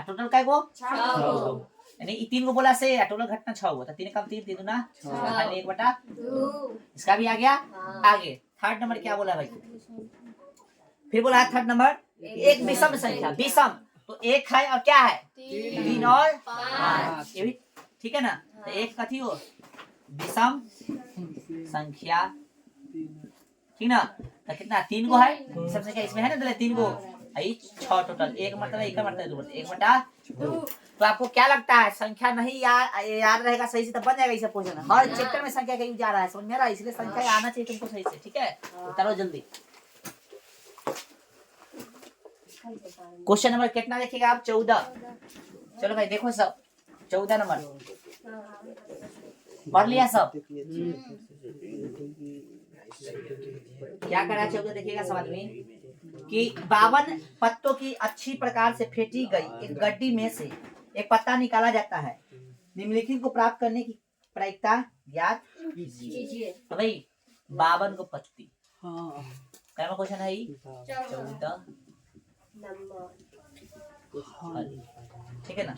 टोटल क्या वो 6, यानी 3 को बोला से टोटल घटना 6 हुआ, तो 3 कम 3 3 दूना 6, 1/2, इसका भी आ गया। आगे थर्ड नंबर क्या बोला भाई, फिर बोला है थर्ड नंबर एक विषम संख्या, विषम तो 1 है और क्या है 3 और 5, ये भी ठीक है ना। तो एक कथी हो विषम संख्या, ठीक ना, तो कितना 3 को है विषम संख्या, इसमें है ना 3 को, 6 टोटल, 1 मरतबा 1 का मरतबा 2 1/2। तो आपको क्या लगता है संख्या नहीं याद रहेगा सही से तो बन जाएगा इसे क्वेश्चन, हर चैप्टर में संख्या का यूज आ रहा है, समझ में आ रहा है, इसलिए संख्या आना चाहिए तुमको सही से, ठीक है। उतारो जल्दी, क्वेश्चन नंबर कितना देखिएगा आप, 14। चलो भाई देखो सब, 14 नंबर पढ़ लिया सब, क्या करा 14 देखिएगा सब आदमी, कि 52 पत्तों की अच्छी प्रकार से फेंटी गई एक गड्डी में से एक पत्ता निकाला जाता है। निम्नलिखित को प्राप्त करने की प्रायिकता ज्ञात कीजिए। तो भाई 52 को पत्ती हाँ क्या क्वेश्चन है ये? 14 नंबर। ठीक है ना।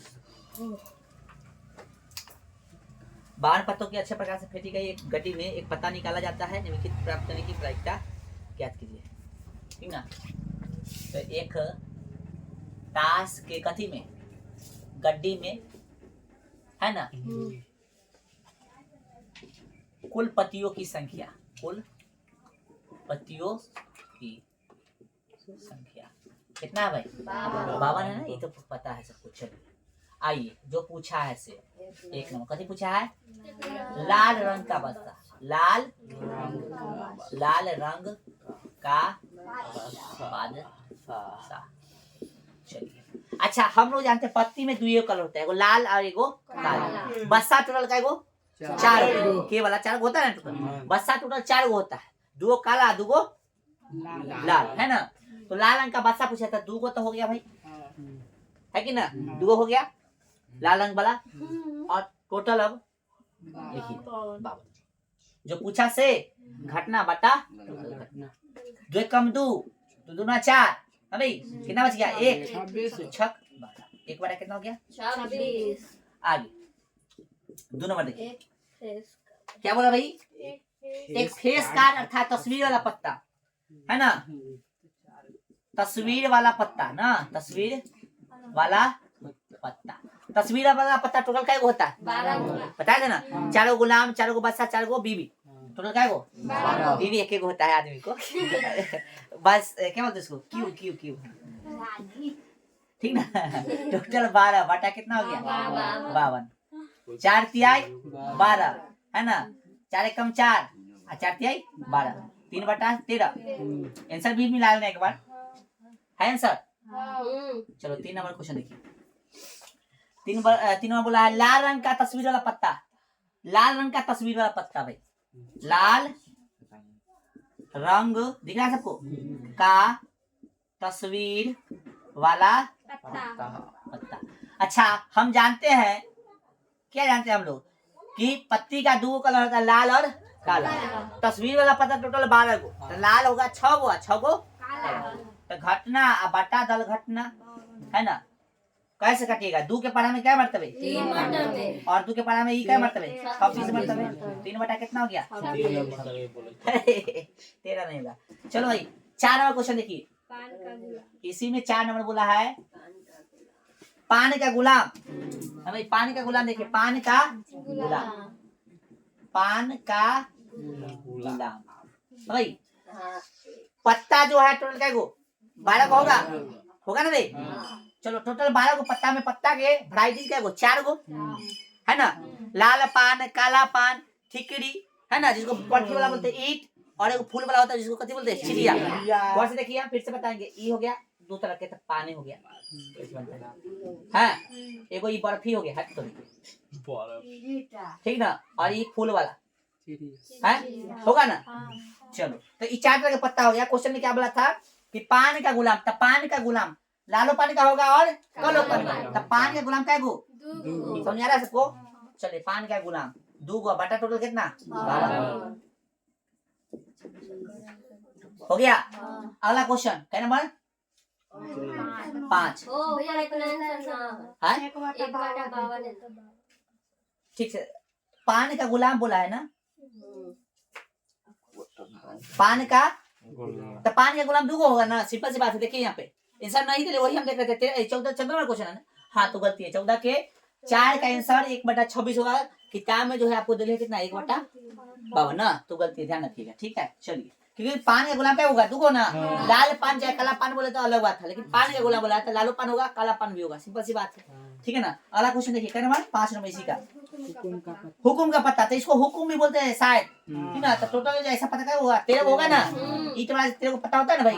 52 पत्तों की अच्छे प्रकार से फेंटी गई एक गड्डी में एक पत्ता निकाला जाता है। निम्नलिखित प्राप्त करने की प्रायिकता ज्ञात कीजिए। ठीक ना। तो एक ताश के कथी में गड्डी में है ना कुल पत्तियों की संख्या कुल पत्तियों की संख्या कितना है भाई? 52 है ना। ये तो पता है सब कुछ। चलिए आइए जो पूछा है से एक नंबर कथी पूछा है? लाल रंग का बस्ता लाल रंग का बस्ता। चलिए अच्छा हम लोग जानते हैं पत्ती में दो कलर होता है, एगो लाल और एगो काला। बस्ता टोटल का एगो 4 के वाला 4 होता है ना टोटल। बस्ता टोटल 4 होता है, 2 काला 2 लाल है ना। तो लाल रंग का बस्ता पूछा था, 2 तो हो गया भाई है कि ना। 2 हो गया लाल रंग वाला और टोटल अब लिखिए 52। जो पूछा से घटना बटा 2 कम 2 तो 2 4 है भाई। कितना बच गया? 1 6 12 1 बटा कितना हो गया? 26। आगे 2 नंबर देखिए एक फेस क्या बोला भाई? एक फेस कार्ड अर्थात तस्वीर वाला पत्ता है ना। तस्वीर वाला पत्ता ना तस्वीर वाला पत्ता। तस्वीर वाला पत्ता टोटल क्या होता है? 12। बताया था ना। 4 गो गुलाम 4 गो बच्चा 4 गो बीवी टोटल क्या गो? 12। बीवी एक गो होता है आदमी को बस क्या बोलते इसको क्यू क्यू क्यू ठीक ना। टोटल 12 बटा कितना हो गया? 52। 4 तिहाई 12 है ना। 4 एकम 4 और 4 तिहाई 12 3 बटा 13। आंसर भी मिला लेना एक बार है आंसर। चलो 3 नंबर क्वेश्चन देखिए। 3 नंबर बोला है लाल रंग का तस्वीर वाला पत्ता। लाल रंग का तस्वीर वाला पत्ता भाई लाल रंग दिख रहा है सबको का तस्वीर वाला पत्ता। अच्छा हम जानते हैं क्या जानते हैं हम लोग कि पत्ती का 2 कलर होता है लाल और काला। तस्वीर वाला पत्ता टोटल 12 गो तो लाल होगा 6 गो 6 गो तो घटना बटा दल घटना है ना। कैसे कटिएगा? 2 के पढ़ा में क्या मर्तबे 3 और 2 के पढ़ा में ई क्या मर्तबे 26 मर्तबे। 3 बटा कितना हो गया? 13 नहीं होगा। चलो भाई 4 नंबर क्वेश्चन देखिए। इसी में 4 नंबर बोला है पान का गुलाम। भाई पान का गुलाम देखिए पान का गुलाम पान का गुलाम भाई पत्ता जो है टोटल क्या गो 12 को होगा होगा ना भाई। चलो टोटल 12 को पत्ता में पत्ता के वैरायटी क्या गो 4 गो है ना। लाल पान काला पान ठिकरी है ना जिसको पटकी वाला बोलते हैं ईट और एक फूल वाला होता है जिसको कथी बोलते हैं चिड़िया। गौर से देखिए हम फिर से बताएंगे। ई हो गया 2 तरह के पानी हो गया है एगो ये बर्फी हो गया है तो ठीक ना और ये फूल वाला है होगा ना। चलो तो ये 4 तरह का पत्ता हो गया। क्वेश्चन में क्या बोला था कि पान का गुलाम तब पान का गुलाम लालो पानी का होगा और कालो पानी का तब पान का गुलाम क्या गो समझ आ रहा है सबको। चलिए पान का गुलाम 2 गो बटा टोटल कितना 12 हो गया। अगला क्वेश्चन क्या नंबर 5 ओ भैया इतना आंसर ना है 1/52 ठीक से। पान का गुलाम बोला है ना पान का तो पान का गुलाम 2 गो होगा ना। सिंपल सी बात है। देखिए यहाँ पे आंसर नहीं दिले वही हम देख रहे थे 14 नंबर क्वेश्चन है ना। हाँ तो गलती है 14 के 4 का आंसर 1/26 होगा। किताब में जो है आपको दिले कितना 1/52 ना तो गलती है ध्यान रखिएगा ठीक है। चलिए क्योंकि पान का गुलाम क्या होगा 2 गो ना। लाल पान चाहे काला पान बोले तो अलग बात है लेकिन पान का गुलाम बोला तो लालो पान होगा काला पान भी होगा सिंपल सी बात है ठीक है ना। अगला क्वेश्चन देखिए क्या नंबर 5 नंबर इसी का हुकुम का पत्ता। तो इसको हुकुम भी बोलते हैं शायद ठीक ना। तो टोटल जो ऐसा पत्ता क्या होगा 13 होगा ना। ई तो 13 को पत्ता होता है ना भाई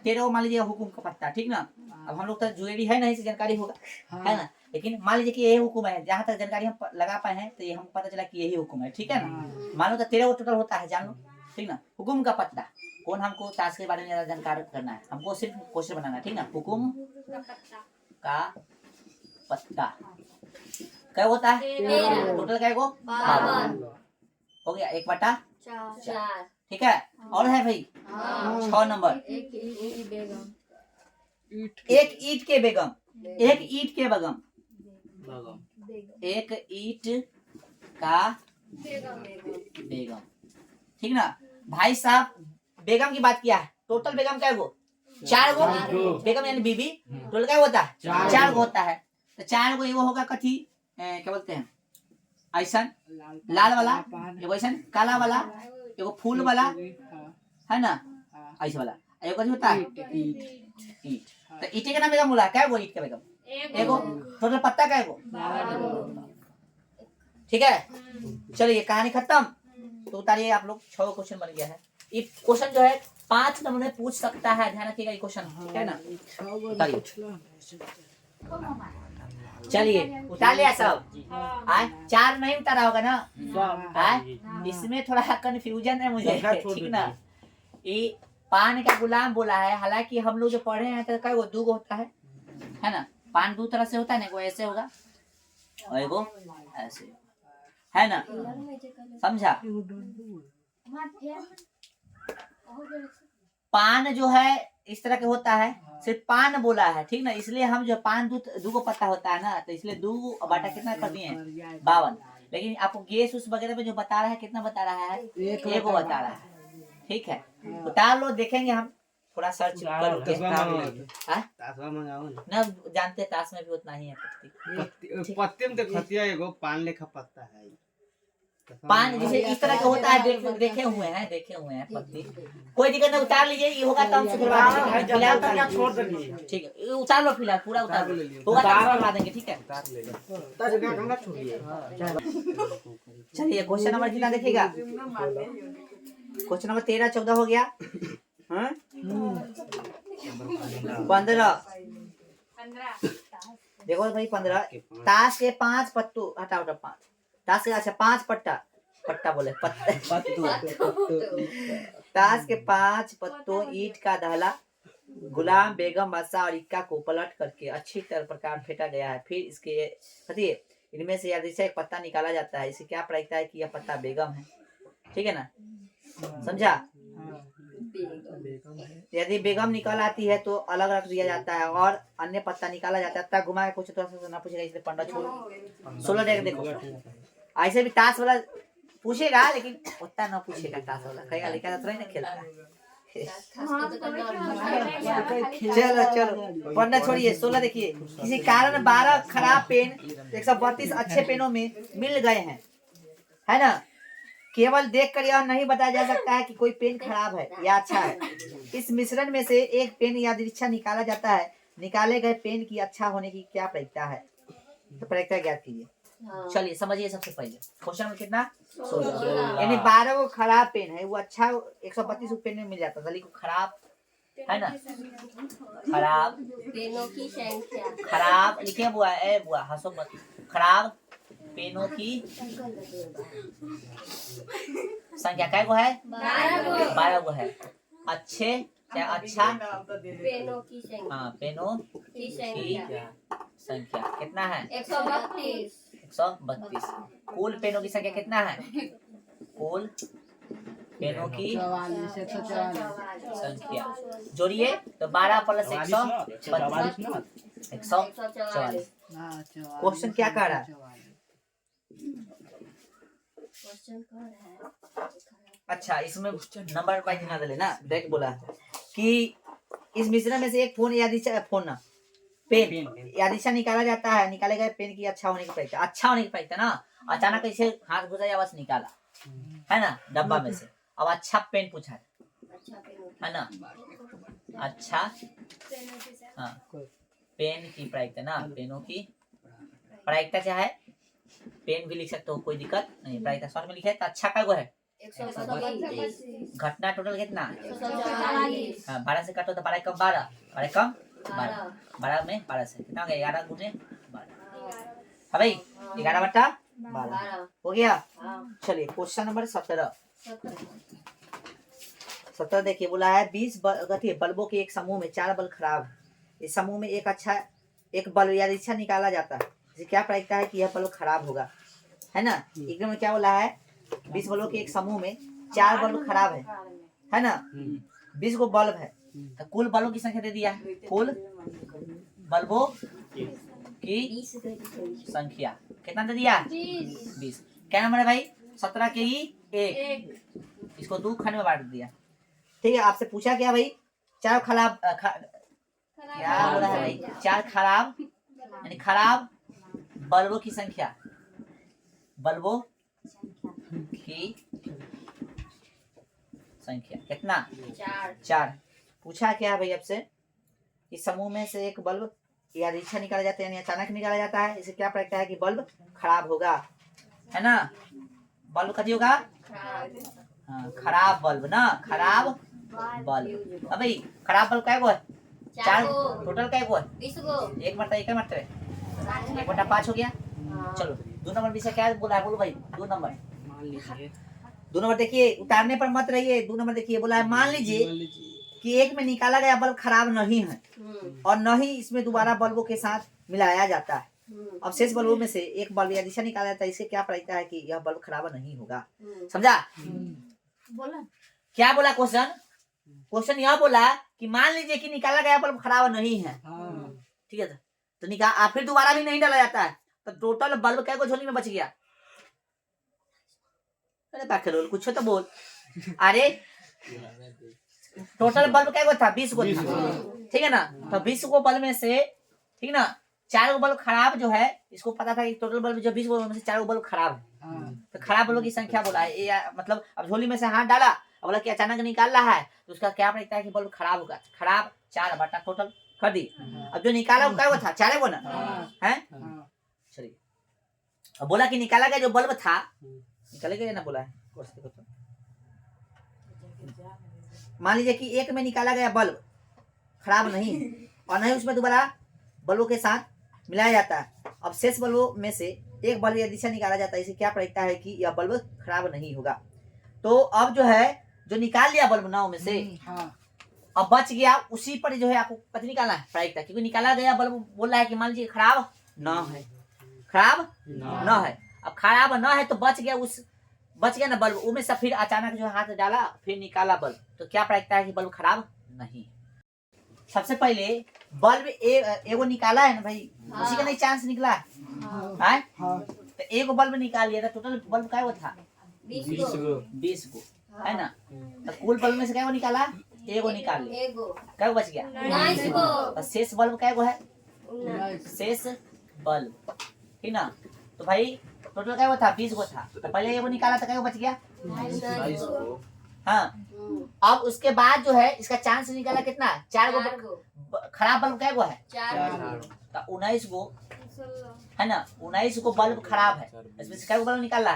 13 मान लीजिए हुकुम का पत्ता ठीक ना। अब हम लोग तो ज्वेलरी है नहीं से जानकारी होगा है ना लेकिन मान लीजिए कि यही हुकुम है जहाँ तक जानकारी हम लगा पाए हैं तो ये हमको पता चला कि यही हुकुम है ठीक है ना। मान लो तो 13 टोटल होता है जान लो ठीक ना। हुकुम का पत्ता कौन हमको ताश के बारे में ज्यादा जानकार करना है, हमको सिर्फ क्वेश्चन बनाना है, ठीक ना। हुकुम का पत्ता क्या होता है, टोटल क्या को 52 हो गया, 1/4, चार ठीक है। और है भाई 6 नंबर, एक बेगम एक ईंट के बेगम, एक ईंट के बेगम, एक ईंट का बेगम, ठीक ना। भाई साहब बेगम की बात किया है, टोटल बेगम क्या गो 4 गो, बेगम यानी बीबी, टोटल क्या होता है 4 गो होता है। तो 4 गो एगो होगा कथी क्या बोलते हैं, ऐसन लाल वाला, एगो ऐसन काला वाला, एगो फूल वाला है ना, ऐसे वाला, एगो कथी होता है ईंट। तो ईंटे का नाम बेगम बोला, क्या गो ईंट का बेगम एगो, टोटल पत्ता क्या गो, ठीक है। चलिए कहानी खत्म। तो उतारिए आप लोग, 6 क्वेश्चन बन गया है। ये क्वेश्चन जो है 5 नंबर में पूछ सकता है, ध्यान रखिएगा ये क्वेश्चन, ठीक है ना। उतारिए, चलिए उतार लिया सब, आज 4 नहीं उतारा होगा ना, इसमें थोड़ा कंफ्यूजन है मुझे, ठीक ना। ये पान का गुलाम बोला है, हालांकि हम लोग जो पढ़े हैं तो वो 2 होता है ना। पान 2 तरह से होता है ना, एगो ऐसे होगा और एगो ऐसे, है ना, समझा। पान जो है इस तरह के होता है, सिर्फ पान बोला है, ठीक ना। इसलिए हम जो पान 2 को पत्ता होता है ना, तो इसलिए 2 बाटा कितना कर दिए 52। लेकिन आपको गैस उस वगैरह में जो बता रहा है कितना बता रहा है, 1 बता रहा है, ठीक है। उतार लो, देखेंगे हम थोड़ा सर्च करके ना, जानते हैं ताश में भी उतना ही है पत्ते में खतिया एगो पान लेखा पत्ता है, पान जैसे इस तरह के होता है, देखे हुए हैं पत्ती। कोई दिक्कत नहीं, उतार लीजिए, ये होगा तो हम सुधरवा देंगे, फिलहाल तक छोड़ देंगे, ठीक है। ये उतार लो, फिलहाल पूरा उतार लो, होगा तो सुधरवा देंगे, ठीक है। चलिए क्वेश्चन नंबर कितना देखिएगा, क्वेश्चन नंबर 13 14 हो गया, 15 देखो भाई 15। ताश के 5 पत्तों, हटाओ 5 ताश के, अच्छा 5 पट्टा बोले ताश के 5 पत्तों, ईंट का दहला, गुलाम, बेगम, बादशाह और इक्का को पलट करके अच्छी तरह प्रकार फेंटा गया है। फिर इसके इनमें से यादृच्छा एक पत्ता निकाला जाता है। इसे क्या प्रायिकता है कि यह पत्ता बेगम है, ठीक है ना, समझा। यदि बेगम निकल आती है तो अलग रख दिया जाता है और अन्य पत्ता निकाला जाता है। तब घुमा के कुछ थोड़ा सा ना पूछेगा, इसलिए 15 छोड़ 16 देख देखो। ऐसे भी ताश वाला पूछेगा, लेकिन उतना ना पूछेगा, ताश वाला कहेगा लेकिन थोड़ा ही ना खेलता है। चलो चलो 15 छोड़िए, 16 देखिए। किसी कारण 12 खराब पेन 132 अच्छे पेनों में मिल गए हैं, है ना। केवल देखकर यह नहीं बताया जा सकता है कि कोई पेन खराब है या अच्छा है। इस मिश्रण में से एक पेन यादृच्छा निकाला जाता है। निकाले गए पेन की अच्छा होने की क्या प्रायिकता है, तो प्रायिकता ज्ञात कीजिए। चलिए समझिए, सबसे पहले क्वेश्चन में कितना 16, यानी 12 को खराब पेन है, वो अच्छा 132 पेन में मिल जाता है, को खराब है ना। खराब पेनों की संख्या, खराब लिखे बुआ, ए बुआ हंसो मत। खराब पेनों की संख्या क्या है, 12 गो है। अच्छे क्या अच्छा पेनों की संख्या, हाँ, पेनों की संख्या संख्या कितना है 132। 132। कुल पेनों की संख्या कितना है, कुल पेनों की 144 संख्या जोड़िए तो 12 प्लस 132 144। क्वेश्चन क्या कह रहा है, अच्छा इसमें नंबर वाइज ना दे ना, देख बोला कि इस मिश्रण में से एक फोन यादृच्छा फोन ना पेन यादृच्छा निकाला जाता है। निकाले गए पेन की अच्छा होने की प्रायिकता, अच्छा होने की प्रायिकता ना। अचानक ऐसे हाथ घुसाया बस निकाला है ना डब्बा में से। अब अच्छा पेन पूछा है ना, अच्छा हाँ पेन की प्रायिकता ना, पेनों की प्रायिकता क्या है, पेन भी लिख सकते हो, कोई दिक्कत नहीं। प्रायिकता शॉर्ट में लिखे तो अच्छा का है 132। घटना टोटल कितना, 144। हाँ 12 से काटो तो 12 कम 12, 12 कम 12, 12 में 12 से कितना हो गया 11 गुने 12 है भाई, 11/12 हो गया। चलिए क्वेश्चन नंबर 17। 17 देखिए बोला है 20 बल्बों के एक समूह में 4 बल्ब खराब है। इस समूह में एक बल्ब या इच्छा निकाला जाता है, इसे क्या प्रायिकता है कि यह बल्ब खराब होगा, है ना। एकदम में क्या बोला है 20 बल्बों के एक समूह में 4 बल्ब खराब है ना। 20 गो बल्ब है तो कुल बल्बों की संख्या दे दिया है, कुल बल्बों की संख्या कितना दे दिया 20। क्या नंबर है भाई 17 के ही 1, इसको 2 खंड में बांट दिया। ठीक है, आपसे पूछा क्या भाई 4 खराब क्या बोला है भाई 4 खराब यानी खराब बल्बों की संख्या, बल्बों की संख्या कितना 4। पूछा क्या है भाई आपसे इस समूह में से एक बल्ब या इच्छा निकाला जाता है यानी अचानक निकाला जाता है, इसे क्या प्रायिकता है कि बल्ब खराब होगा, है ना। बल्ब कभी होगा हाँ खराब बल्ब ना, खराब बल्ब। अब भाई खराब बल्ब क्या है 4 टोटल क्या है 1 मरता 1 मरते 1/5 हो गया। चलो 2 नंबर विषय क्या बोला है बोलो भाई 2 नंबर। मान लीजिए 2 नंबर देखिए उतारने पर मत रहिए। 2 नंबर देखिए बोला है मान लीजिए कि एक में निकाला गया बल्ब खराब नहीं है और न ही इसमें दोबारा बल्बों के साथ मिलाया जाता है। अब शेष बल्बों में से एक बल्ब या दिशा निकाला जाता है, इससे क्या प्रायिकता है कि यह बल्ब खराब नहीं होगा। समझा बोला क्या बोला क्वेश्चन यह बोला कि मान लीजिए कि निकाला गया बल्ब खराब नहीं है, ठीक है तो निकाल फिर दोबारा भी नहीं डाला जाता है तो टोटल बल्ब क्या को झोली में बच गया। अरे बाकी कुछ तो बोल। अरे टोटल बल्ब क्या था 20 गो था, ठीक है ना। तो 20 गो बल्ब में से ठीक ना 4 गो बल्ब खराब जो है, इसको पता था कि टोटल बल्ब जो 20 गो में से 4 गो बल्ब खराब है। तो खराब बल्बों की संख्या बोला है ये मतलब अब झोली में से हाथ डाला अब बोला कि अचानक निकाल रहा है तो उसका क्या प्रायिकता है कि बल्ब खराब होगा। खराब 4 बटा टोटल कर दी। अब जो निकाला वो क्या वो था 4 गो ना है। चलिए अब बोला कि निकाला गया जो बल्ब था निकाले गया ना बोला है। मान लीजिए कि एक में निकाला गया बल्ब खराब नहीं और नहीं उसमें दोबारा बल्बों के साथ मिलाया जाता है। अब शेष बल्बों में से एक बल्ब या दिशा निकाला जाता है, इसे क्या प्रायिकता है कि यह बल्ब खराब नहीं होगा। तो अब जो है जो निकाल लिया बल्ब 9 में से अब बच गया उसी पर जो है आपको कथी निकालना है प्रायिकता, क्योंकि निकाला गया बल्ब बोल रहा है कि मान लीजिए खराब न है, खराब न है। अब खराब न है तो बच गया ना बल्ब उनमें से फिर अचानक जो हाथ डाला फिर निकाला बल्ब तो क्या प्रायिकता है कि बल्ब खराब नहीं। सबसे पहले बल्ब एगो निकाला है ना भाई उसी का नहीं चांस निकला है तो एगो बल्ब निकाल लिया था टोटल बल्ब क्या वो था 20 गो है ना। तो कुल बल्ब में से क्या निकाला एगो निकाल लिया क्या बच गया तो शेष बल्ब क्या है शेष बल्ब ठीक ना। तो भाई टोटल क्या वो था 20 गो था तो पहले एगो निकाला तो क्या बच गया हाँ। अब उसके बाद जो है इसका चांस निकाला कितना 4 गो खराब बल्ब क्या गो है 19 गो है ना। 19 गो बल्ब खराब है इसमें से क्या बल्ब निकाल रहा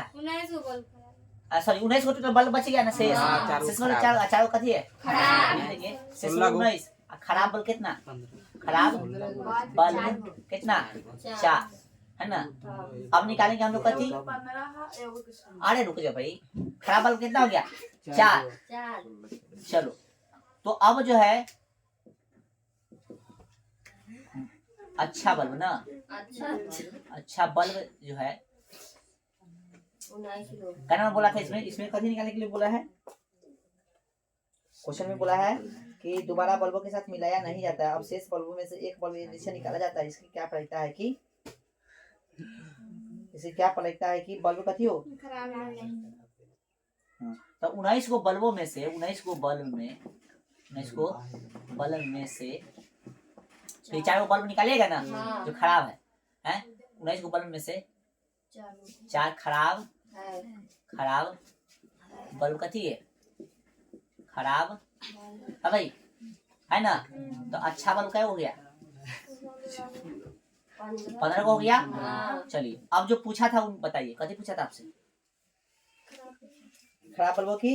है सॉरी 19 गो टोटल बल्ब बच गया ना शेष शेष में 4 गो कथी है शेष 19 खराब बल्ब कितना खराब बल्ब कितना 4 है ना। अब निकालेंगे हम लोग कथी अरे रुक जाओ भाई खराब बल्ब कितना हो गया 4। चलो तो अब जो है अच्छा बल्ब ना अच्छा बल्ब जो है क्या नाम बोला था इसमें कथी निकालने के लिए बोला है क्वेश्चन में बोला है कि दोबारा बल्बों के साथ मिलाया नहीं जाता है। अब शेष बल्बों में से एक बल्ब जिसे निकाला जाता है इसकी क्या प्रायिकता है कि इसे क्या प्रायिकता है कि बल्ब कथी हो तो 19 गो बल्बों में से 19 गो बल्ब में से तो 4 गो बल्ब निकालेगा ना जो खराब है 19 गो बल्ब में से 4 खराब बल्ब कथी है खराब है भाई है ना। तो अच्छा बल्ब क्या हो गया 15 को हो गया। चलिए अब जो पूछा था बताइए कथी पूछा था आपसे खराब बल्बों की।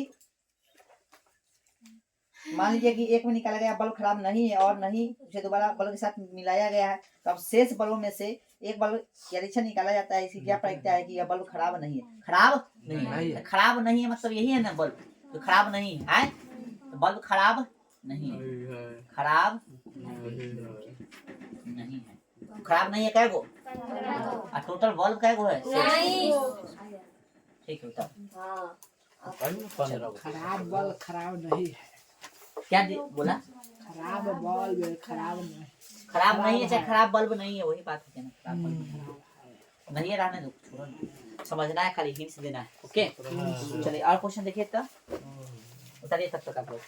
मान लीजिए कि एक में निकाला गया बल्ब खराब नहीं है और नहीं उसे दोबारा बल्ब के साथ मिलाया गया है तो अब शेष बल्बों में से एक बल्ब या निकाला जाता है, इसकी क्या प्रायिकता है कि यह बल्ब खराब नहीं है। खराब नहीं है मतलब यही है ना बल्ब तो खराब नहीं है तो बल्ब खराब नहीं है, खराब नहीं है, खराब नहीं है क्या गो? और टोटल बल्ब क्या गो है? ठीक है तब खराब बल्ब खराब नहीं है। क्या बोला? खराब बल्ब खराब नहीं। खराब नहीं है चाहे खराब बल्ब नहीं है, वही बात है ना। खराब बल्ब नहीं है, रहने दो, छोड़ो ना। समझना है, खाली हिंट्स देना है। ओके चलिए और क्वेश्चन देखिए तो बताइए तब तक आप लोग।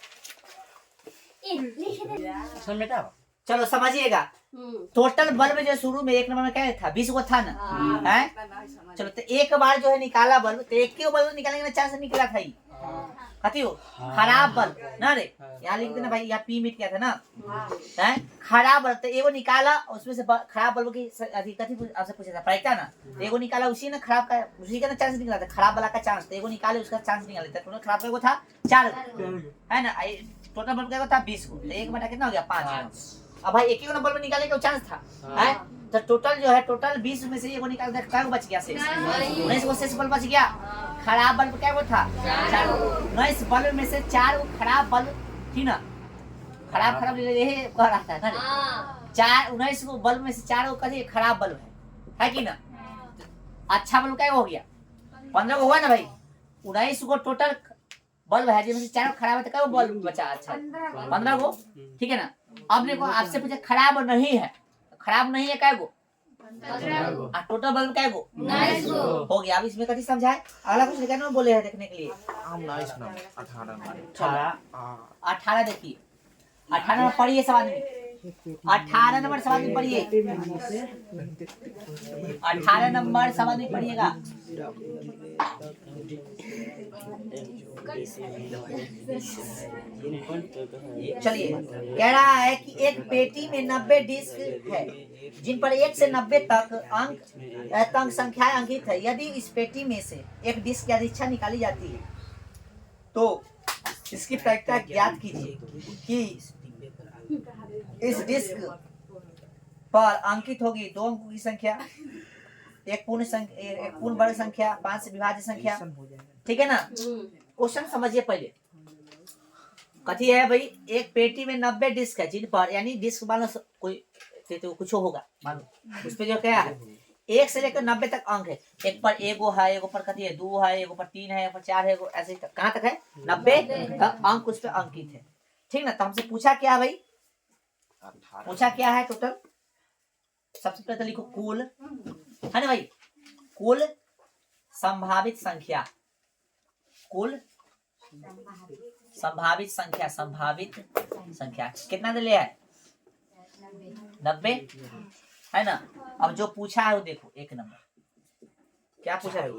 चलो समझिएगा, टोटल बल्ब जो शुरू में 1 नंबर में क्या था? 20 गो था ना, है? चलो तो एक बार जो है निकाला बल्ब, तो एक ही बल्ब निकालेंगे ना, 4 से निकला था ही कथी हो? खराब बल्ब ना रे, यहाँ लिख देना भाई, यहाँ पी मिट गया था ना, है? खराब बल्ब तो एगो निकाला, उसमें से खराब बल्ब की कथी आपसे पूछा था प्रायिकता ना, एगो निकाला, उसी ने खराब का, उसी का ना चांस निकला था, खराब वाला का चांस, तो एगो निकाले उसका चांस निकाल लेता। टोटल खराब का एगो था 4 है ना, टोटल बल्ब का था 20 को, तो एक बटा कितना हो गया? 5। अब भाई एक ही बल्ब निकालने का चांस था, है? तो टोटल जो है, टोटल 20 में से एगो निकाल, क्या बच गया? शेष 19 को शेष बल्ब बच गया। खराब बल्ब क्या वो था? 4। 19 बल्ब में से 4 खराब बल्ब थी ना, खराब यही कह रहा था ना, 4 19 को बल्ब में से 4 कभी खराब बल्ब है कि ना? अच्छा बल्ब क्या हो गया? 15 को हुआ ना भाई। 19 को टोटल बल्ब है जिसमें से 4 खराब है, तो क्या बल्ब बचा? अच्छा 15 को, ठीक है ना। अब देखो आपसे पूछे खराब नहीं है, खराब नहीं है क्या गो? टोटल बल्ब क्या गो? 19 गो हो गया। अब इसमें कथी समझाए? अगला कुछ क्या ना बोले हैं देखने के लिए? 18 देखिए, 18 नंबर पढ़िए सवाल में, 18 नंबर सवाल में पढ़िए, 18 नंबर सवाल में पढ़िएगा। चलिए कह रहा है कि एक पेटी में 90 डिस्क है जिन पर 1 से 90 तक अंक संख्याएं अंकित है। यदि इस पेटी में से एक डिस्क की अधिच्छा निकाली जाती है तो इसकी प्रायिकता ज्ञात कीजिए कि इस डिस्क पर अंकित होगी 2 अंकों की संख्या, एक पूर्ण वर्ग संख्या, 5 से विभाज्य संख्या, ठीक है ना। क्वेश्चन समझिए पहले, कथी है भाई? एक पेटी में 90 डिस्क है जिन पर, यानी डिस्क मानो कोई तो कुछ होगा, मानो उस पे जो क्या है 1 से लेकर 90 तक अंक है। एक पर एगो है, एगो पर कथी है 2 है, एगो पर 3 है, एगो पर 4 है, एगो ऐसे कहाँ तक है 90 तक अंक उस पे अंकित है, ठीक ना। तो हमसे पूछा क्या भाई? पूछा क्या है टोटल? सबसे पहले तो लिखो कुल, है ना भाई, कुल संभावित संख्या, कुल संभावित संख्या, संभावित संख्या कितना दे लिया है? 90 है ना। अब जो पूछा है वो देखो, 1 नंबर क्या पूछा है?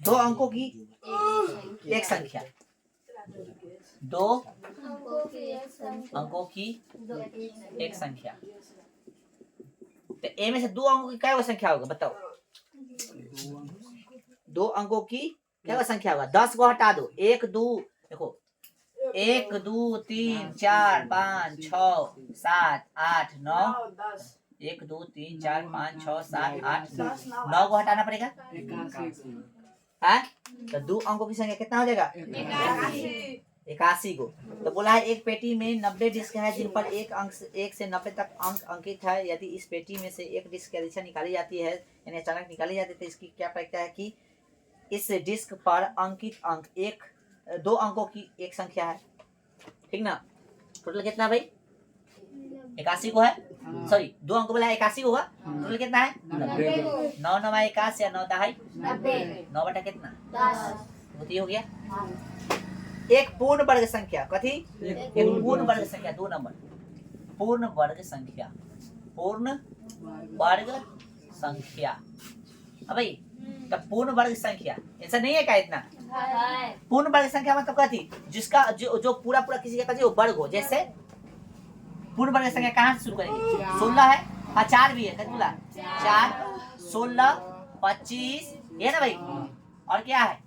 2 अंकों की एक संख्या, 2 अंकों की एक संख्या। तो ए में से 2 अंकों की क्या संख्या होगा बताओ? 2 अंकों की क्या संख्या होगा? 10 को हटा दो, 1 2 देखो 1 2 3 4 5 6 7 8 9 1 2 3 4 5 6 7 8 9 को हटाना पड़ेगा, है? तो 2 अंकों की संख्या कितना हो जाएगा? 81 को। तो बोला है एक पेटी में 90 डिस्क है जिन पर 1 से 90 तक अंक अंकित है। यदि इस पेटी में से एक डिस्क की अधिच्छा निकाली जाती है, यानी अचानक निकाली जाती है, तो इसकी क्या प्रायिकता है कि इस डिस्क पर अंकित अंक 2 अंकों की एक संख्या है, ठीक ना। टोटल कितना भाई? 81 को है, सॉरी 2 अंकों बोला 81 होगा, टोटल कितना है? 90। 9 9 81 या 9 दहाई 9 बटा कितना? 10 हो गया। एक पूर्ण वर्ग संख्या, कथी? एक पूर्ण वर्ग संख्या, 2 नंबर पूर्ण वर्ग संख्या, पूर्ण वर्ग संख्या। अब भाई तो पूर्ण वर्ग संख्या ऐसा नहीं है क्या? इतना पूर्ण वर्ग संख्या मतलब कथी? जिसका जो पूरा किसी का जो वर्ग हो। जैसे पूर्ण वर्ग संख्या कहाँ से शुरू करेंगे? 16 है, हाँ 4 भी है, बोला 4 16 25 ये ना भाई, और क्या है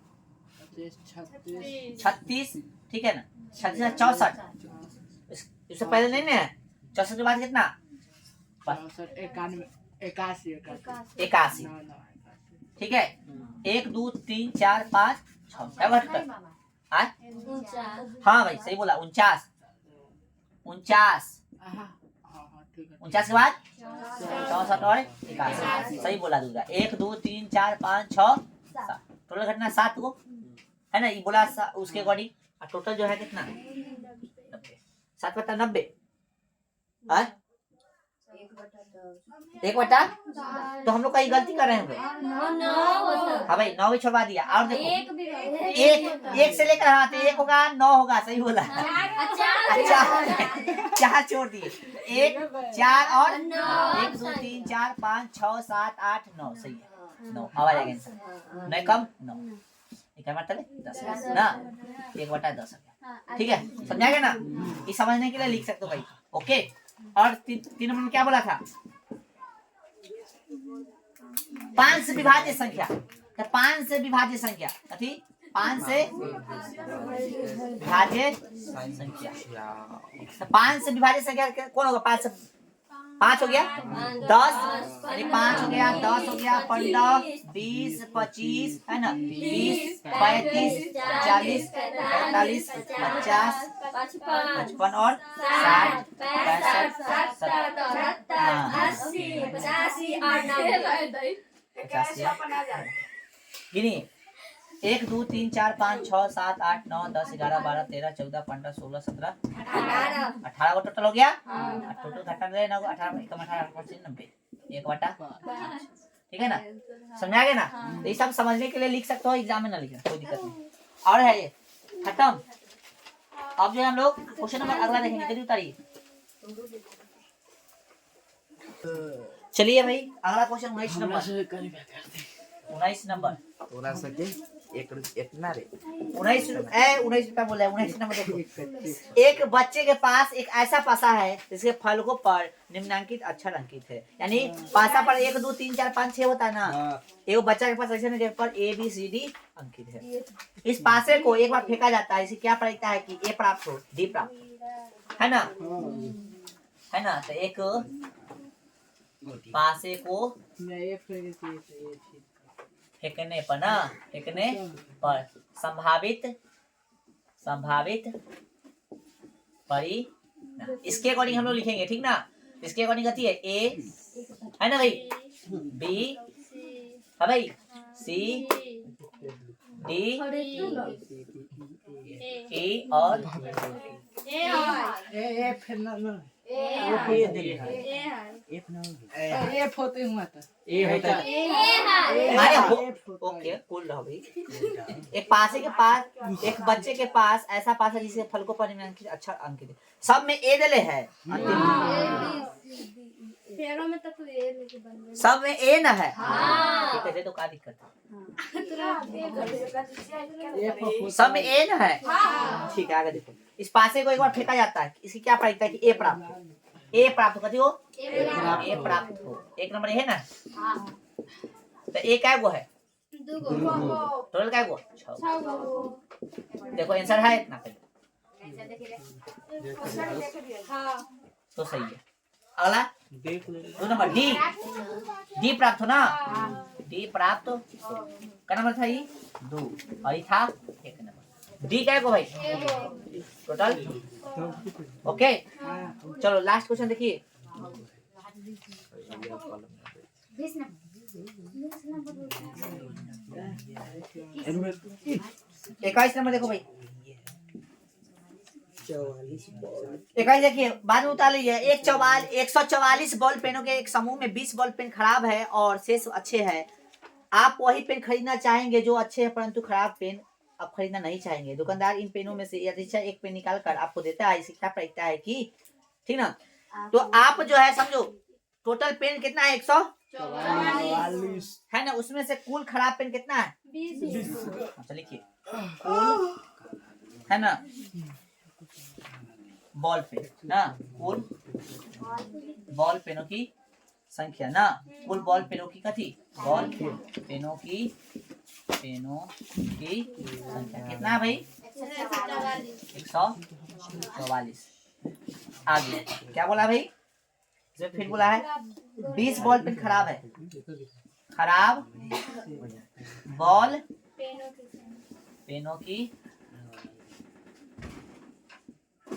36, ठीक है ना। 36 64, इससे पहले नहीं ना है। 64 के बाद कितना? 81, ठीक है। 1 2 3 4 5 6 क्या हाँ भाई सही बोला, 49। 49 ठीक है। 49 के बाद 64 और 81, सही बोला दूसरा। 1 2 3 4 5 6 7, टोटल घटना 7 को है ना, ये बोला उसके अकॉर्डिंग। टोटल जो है कितना 90, 7 बटा 90 1 बटा, तो हम लोग कहीं गलती कर रहे होंगे। हाँ भाई 9 भी छुपा दिया। और देखो एक से लेकर, हाँ तो 1 होगा 9 होगा, सही बोला। अच्छा 4 छोड़ दिए, 1 4 और 1 2 3 4 5 6 7 8 9, सही है 9। आवाज आएगा आंसर, नहीं कम 9, एक मतलब 10 ना, 1 बटा 10 ठीक है, समझा गया ना। ये समझने के लिए लिख सकते हो भाई, ओके। और 3 नंबर में क्या बोला था, 5 से विभाज्य संख्या, तो 5 से विभाज्य संख्या कथी, 5 से विभाज्य संख्या, तो 5 से विभाज्य संख्या कौन होगा, 5 से 5 हो गया 10, यानी 5 हो गया 10 हो गया 15 20 25 है ना, 20 35 40 45 50 55 और 60 65 70 गिनिए 1 2 3 4 5 6 7 8 9 10 11 12 13 14 15 16 17 18 को टोटल हो गया। टोटल घटा दे ना, 18 90 1 बटा 5, ठीक है ना, समझा गया ना। तो ये सब समझने के लिए लिख सकते हो, एग्जाम में ना लिखना कोई दिक्कत नहीं। और है ये खत्म। अब जो हम लोग क्वेश्चन नंबर अगला देखेंगे, जल्दी उतारिए। चलिए भाई अगला क्वेश्चन 19 नंबर, 19 नंबर 19 का बोला है। 19 नंबर देखो, एक बच्चे के पास एक ऐसा पासा है जिसके फलकों पर निम्नांकित अक्षर अंकित है, यानी पासा पर 1 2 3 4 5 6 होता है ना, एक बच्चा के पास ऐसे पर ABCD अंकित है। इस पासे को एक बार फेंका जाता है, इसे क्या प्रायिकता है कि A प्राप्त हो D प्राप्त, है ना, है ना। तो एक पासे को फेंकने पर ना, फेंकने पर संभावित परिणाम, इसके अकॉर्डिंग हम लोग लिखेंगे, ठीक ना। इसके अकॉर्डिंग कहती है A है ना भाई, B है भाई, C D E और ओके कूल रहो भाई। एक पासे के पास, एक बच्चे के पास ऐसा पास है जिसके फलकों पर निम्नांकित अक्षर अंकित है। सब में ए दले है, सब में ए ना है, ठीक है, तो क्या दिक्कत है, सब में ए ना है, ठीक है। आगे देखो, इस पासे को एक बार फेंका जाता है, इसकी क्या प्रायिकता है कि ए प्राप्त हो, ए प्राप्त कथी हो, ए प्राप्त हो। 1 नंबर है ना, तो ए क्या गो है, टोटल क्या गो 6। देखो आंसर है इतना, तो सही है। अगला 2 नंबर डी प्राप्त हो ना, डी प्राप्त हो, क्या नंबर था ये 2 और ये था 1 नंबर। डी क्या गो भाई टोटल, ओके। चलो लास्ट क्वेश्चन देखिए, 21 नंबर देखो भाई, 21 देखिए, बाद में उतार लीजिए। 144 बॉल पेनों के एक समूह में 20 बॉल पेन खराब है और शेष अच्छे हैं। आप वही पेन खरीदना चाहेंगे जो अच्छे हैं, परंतु खराब पेन आप खरीदना नहीं चाहेंगे। दुकानदार इन पेनों में से एक पेन निकाल कर आपको देता है, इसकी क्या प्रायिकता है कि, ठीक ना। तो आप जो है समझो, टोटल पेन कितना है 144 है ना, उसमें से कुल खराब पेन कितना है 20। अच्छा लिखिए, कुल है ना बॉल पेन ना, कुल बॉल पेनों की संख्या ना, कुल बॉल पेनों की कथी, बॉल पेनों की संख्या कितना है भाई 144। आगे क्या बोला भाई, फिर बोला है 20 बॉल पेन खराब है, खराब बॉल पेनों की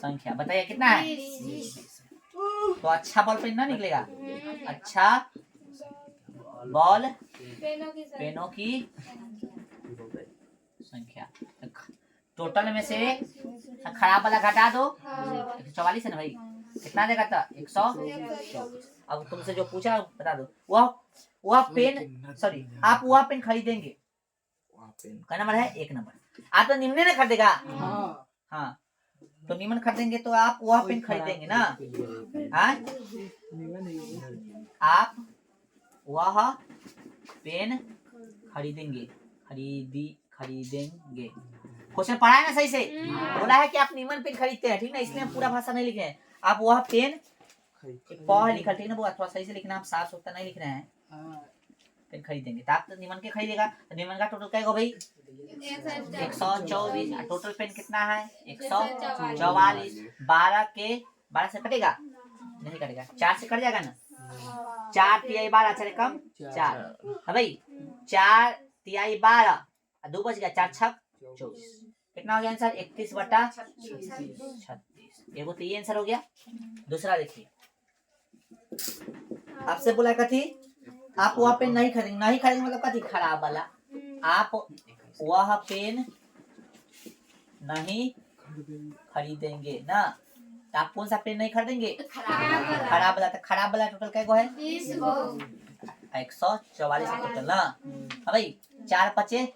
संख्या बताइए कितना है। तो अच्छा बॉल पेन ना निकलेगा, अच्छा बॉल पेनों की संख्या। टोटल में से खराब वाला घटा दो, 144 है ना भाई, कितना देगा था 124। अब तुमसे जो पूछा बता दो। वह पेन सॉरी आप वह पेन खरीदेंगे, क्या नंबर है 1 नंबर। आप तो निम्न ने खरीदेगा, हाँ तो निम्न खरीदेंगे तो आप वह पेन खरीदेंगे ना। हाँ आप वह पेन खरीदेंगे, खरीदेंगे। क्वेश्चन पढ़ा है ना सही से, बोला है कि आप निम्न पेन खरीदते हैं, ठीक ना, इसलिए हम पूरा भाषा नहीं लिखे हैं। आप वह पेन लिखा, ठीक ना, वो थोड़ा सही से लिखना, आप साफ सुथरा नहीं लिख रहे हैं। पेन खरीदेंगे तो आप तो निम्न के खरीदेगा, तो निम्न का टोटल क्या होगा भाई 124। टोटल पेन कितना है 144। 12 से कटेगा नहीं कटेगा, 4 से कट जाएगा ना, 4 तिहाई 12 4 कम 4 है भाई, 4 तिहाई 12 2 बच गया, 4 छक 24। कितना हो गया आंसर 31/36। एगो तो ये आंसर हो गया। दूसरा देखिए, आपसे बोला कथी आप वह पेन नहीं खरीदेंगे मतलब कथी खराब वाला। आप वह पेन नहीं खरीदेंगे ना, तो आप कौन सा पेन नहीं खरीदेंगे खराब वाला। तो खराब वाला टोटल क्या है 144 टोटल ना। भाई 4 5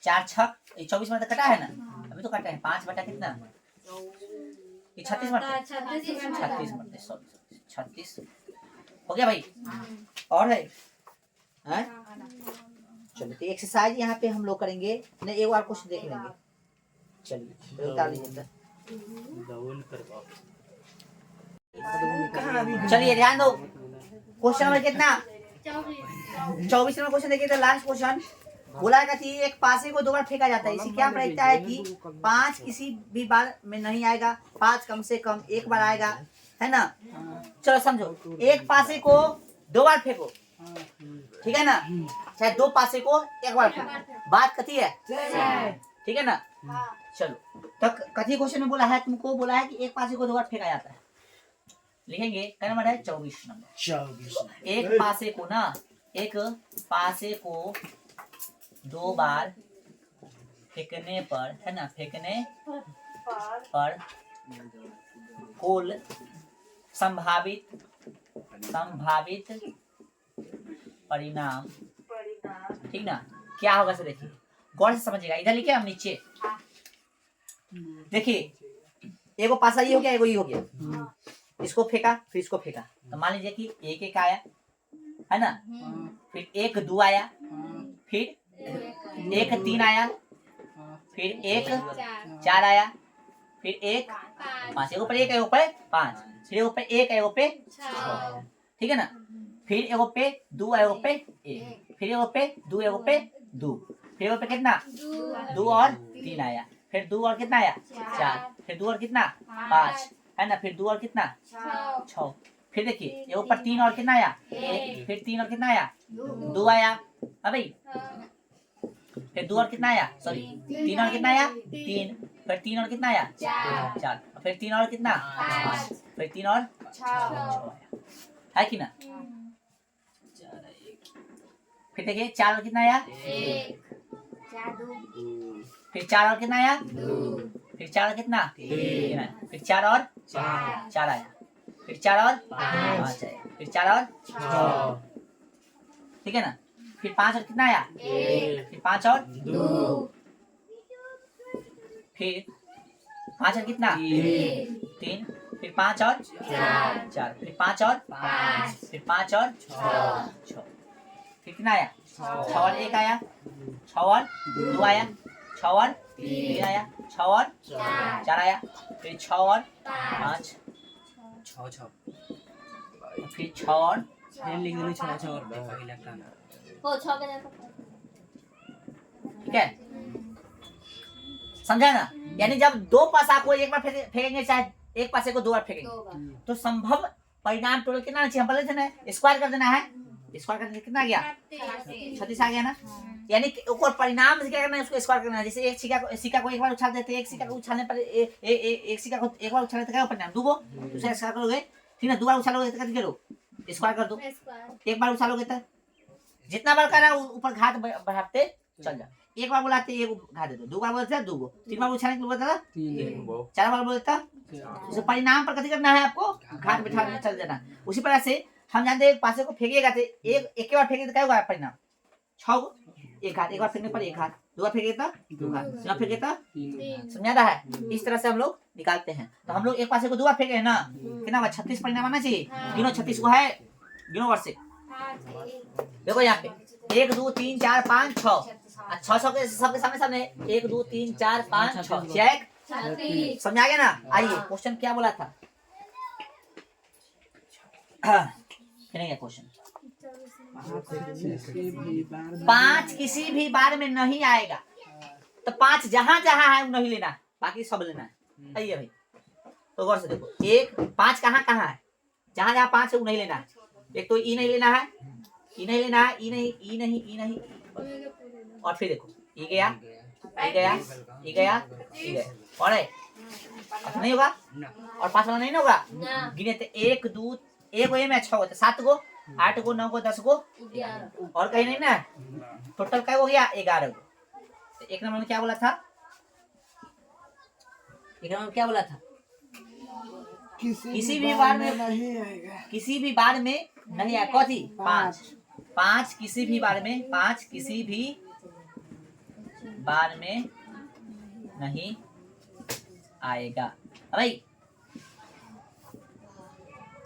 4 छक 24 में तो कटा है ना, अभी तो कटा है 5 बटा कितना 36 मरते 36 हो गया भाई। और है चलो तो एक्सरसाइज यहाँ पे हम लोग करेंगे, नहीं एक बार कुछ देख लेंगे। चलिए उतार लीजिए, चलिए ध्यान दो। क्वेश्चन नंबर कितना 24 नंबर क्वेश्चन देखिए, लास्ट क्वेश्चन बोला है कि एक पासे को 2 बार फेंका जाता है। इसी क्या प्रक्रिया है कि 5 किसी भी बार में नहीं आएगा, 5 कम से कम 1 बार आएगा, है ना। चलो समझो, एक पासे को 2 बार फेंको, ठीक है ना, चाहे 2 पासे को 1 बार फेंको, बात कथी है ठीक है ना। चलो तो कथी क्वेश्चन में बोला है, तुमको बोला है कि एक पासे को 2 बार फेंका जाता है। लिखेंगे क्या नंबर है 24 नंबर। एक पासे को ना, एक पासे को 2 बार फेंकने पर, है ना, फेंकने पर कुल संभावित परिणाम, ठीक ना, क्या होगा से देखिए, गौर से समझिएगा। इधर लिखे हम नीचे देखिए, एगो पासा ये हो गया, एगो ये हो गया, इसको फेंका फिर इसको फेंका, तो मान लीजिए कि 1 आया, है ना, फिर 1 2 आया, फिर 1 3 आया, फिर 1 4 आया, फिर 1 5, एगो पे 1 एगो पे 5, फिर एगो पे 1 एगो पे 6, ठीक है ना, फिर एगो पे 2 एगो पे 1, फिर एगो पे 2 एगो पे 2, फिर एगो पे कितना 2 और 3 आया, फिर 2 और कितना आया 4, फिर 2 और कितना 5, है ना, फिर 2 और कितना 6, फिर देखिए एगो पर 3 और कितना आया 1, फिर 3 और कितना आया 2 आया, हाँ भाई, फिर 2 और कितना आया, सॉरी 3 और कितना आया 3, फिर 3 और कितना आया 4, फिर 3 और कितना 5, फिर 3 और 6 आया, है कि ना। फिर देखिए 4 और कितना आया 1, फिर 4 और कितना आया 2, फिर 4 और कितना 3, फिर 4 और 4 आया, फिर 4 और 5 आया, फिर 4 और 6, ठीक है ना, फिर 5 और कितना आया 1, फिर 5 और 2, फिर 5 और कितना 3, फिर 5 और 4, फिर 5 और 5, फिर 5 और 6, फिर कितना आया 6 और 1 आया, 6 और 2 आया, 6 और 3 आया, 6 और 4 आया, फिर 6 और 5 6, फिर 6 और लिख दो 6 और हो 6 के जैसा, ठीक है, समझा ना। यानी जब 2 पासा को 1 बार फेंकेंगे, चाहे 1 पासे को 2 बार फेंकेंगे, तो संभव परिणाम टोटल कितना चाहिए, हम बोले थे ना स्क्वायर कर देना है, स्क्वायर करने कितना आ गया 36 आ गया ना। यानी कि ऊपर परिणाम से क्या करना है, उसको स्क्वायर करना है। जैसे एक सिक्का को एक बार उछाल देते हैं, एक सिक्का को उछालने पर एक सिक्का को एक बार उछालने तो क्या परिणाम दूगो, दूसरा स्क्वायर करोगे ठीक है, दो बार उछालोगे तो कितना करो स्क्वायर कर दो, एक बार उछालोगे तो जितना बार करा ऊपर घात बढ़ाते चल जा। एक बार बोलाते एक घात दे दो, दो बार बोलते दो गो, तीन बार उछालने के लिए बोलता था, चार बार बोलता तो परिणाम पर कथी करना है आपको, घात बैठा के चल जाना। उसी तरह से हम जानते हैं पासे को फेंकेगा तो एक बार फेंके तो क्या होगा परिणाम 6 गो, एक घात, एक बार फेंकने पर एक घात, दो बार फेंके तो दो घात, तीन बार फेंके तो समझा रहा है। इस तरह से हम लोग निकालते हैं। तो हम लोग एक पासे को दो बार फेंके हैं ना, कितना हुआ 36 परिणाम आना चाहिए। गिनो 36 को है, गिनो वर्ष से देखो यहाँ पे 1 2 3 4 5 6 6 के सबके सामने 1 2 3 4 5 6 चेक, समझ आ गया ना। आइए क्वेश्चन क्या बोला था, क्या क्वेश्चन, 5 किसी भी बार में नहीं आएगा। तो 5 जहां जहां है वो नहीं लेना, बाकी सब लेना है। आइए भाई तो गौर से देखो, 5 कहाँ कहाँ है, जहां जहां 5 है वो नहीं लेना है। एक तो ई नहीं लेना है, ई नहीं लेना है, ई नहीं, ई नहीं, ई नहीं, और फिर देखो ई गया, ई गया, ई गया, ई गया, और नहीं होगा, और 5 वाला नहीं ना होगा। गिने तो 1 2 एक गो में 6 गो, 7 गो, 8 गो, 9 गो, 10 गो, और कहीं नहीं ना, टोटल क्या हो गया 11 गो। तो एक नंबर में क्या बोला था, एक नंबर में क्या बोला था, किसी भी बार में नहीं आएगा, किसी भी बार में नहीं आएगा। कौन थी 5 किसी भी बार में, 5 किसी भी बार में नहीं आएगा भाई।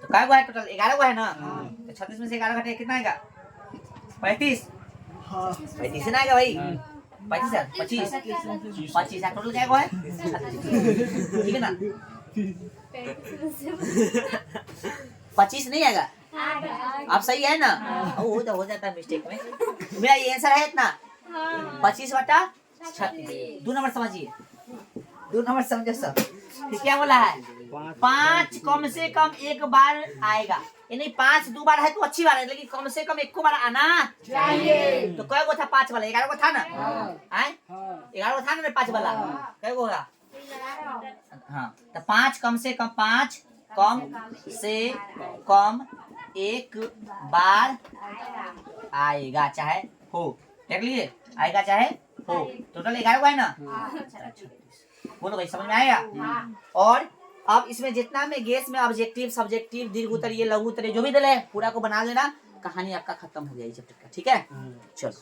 तो क्या गो है टोटल 11 गो है ना, तो 36 में से 11 घटे कितना आएगा 35, 35 से ना आएगा भाई, 25 है टोटल क्या गो है, ठीक है ना। 25 नहीं आएगा, आप सही है ना, हो जाता है मिस्टेक में। मेरा ये आंसर है इतना 25 बटा 36। 2 नंबर समझिए, 2 नंबर समझो सब। फिर क्या बोला है, 5 कम से कम एक बार आएगा, यानी 5 2 बार है तो अच्छी बात है, लेकिन कम से कम एक को बार आना चाहिए। तो कै गो था 5 वाला, 11 गो था ना, 11 गो था ना 5 वाला, कै गो होगा, हाँ। तो 5 कम से कम, 5 कम से कम एक बार आएगा चाहे हो, देख लीजिए आएगा चाहे हो। टोटल 11 गो है ना, बोलो भाई समझ में आएगा। और अब इसमें जितना में गेस में ऑब्जेक्टिव, सब्जेक्टिव, दीर्घ उत्तर, ये लघु उत्तर जो भी दिले पूरा को बना लेना, कहानी आपका खत्म हो जाएगी चैप्टर का, ठीक है। चलो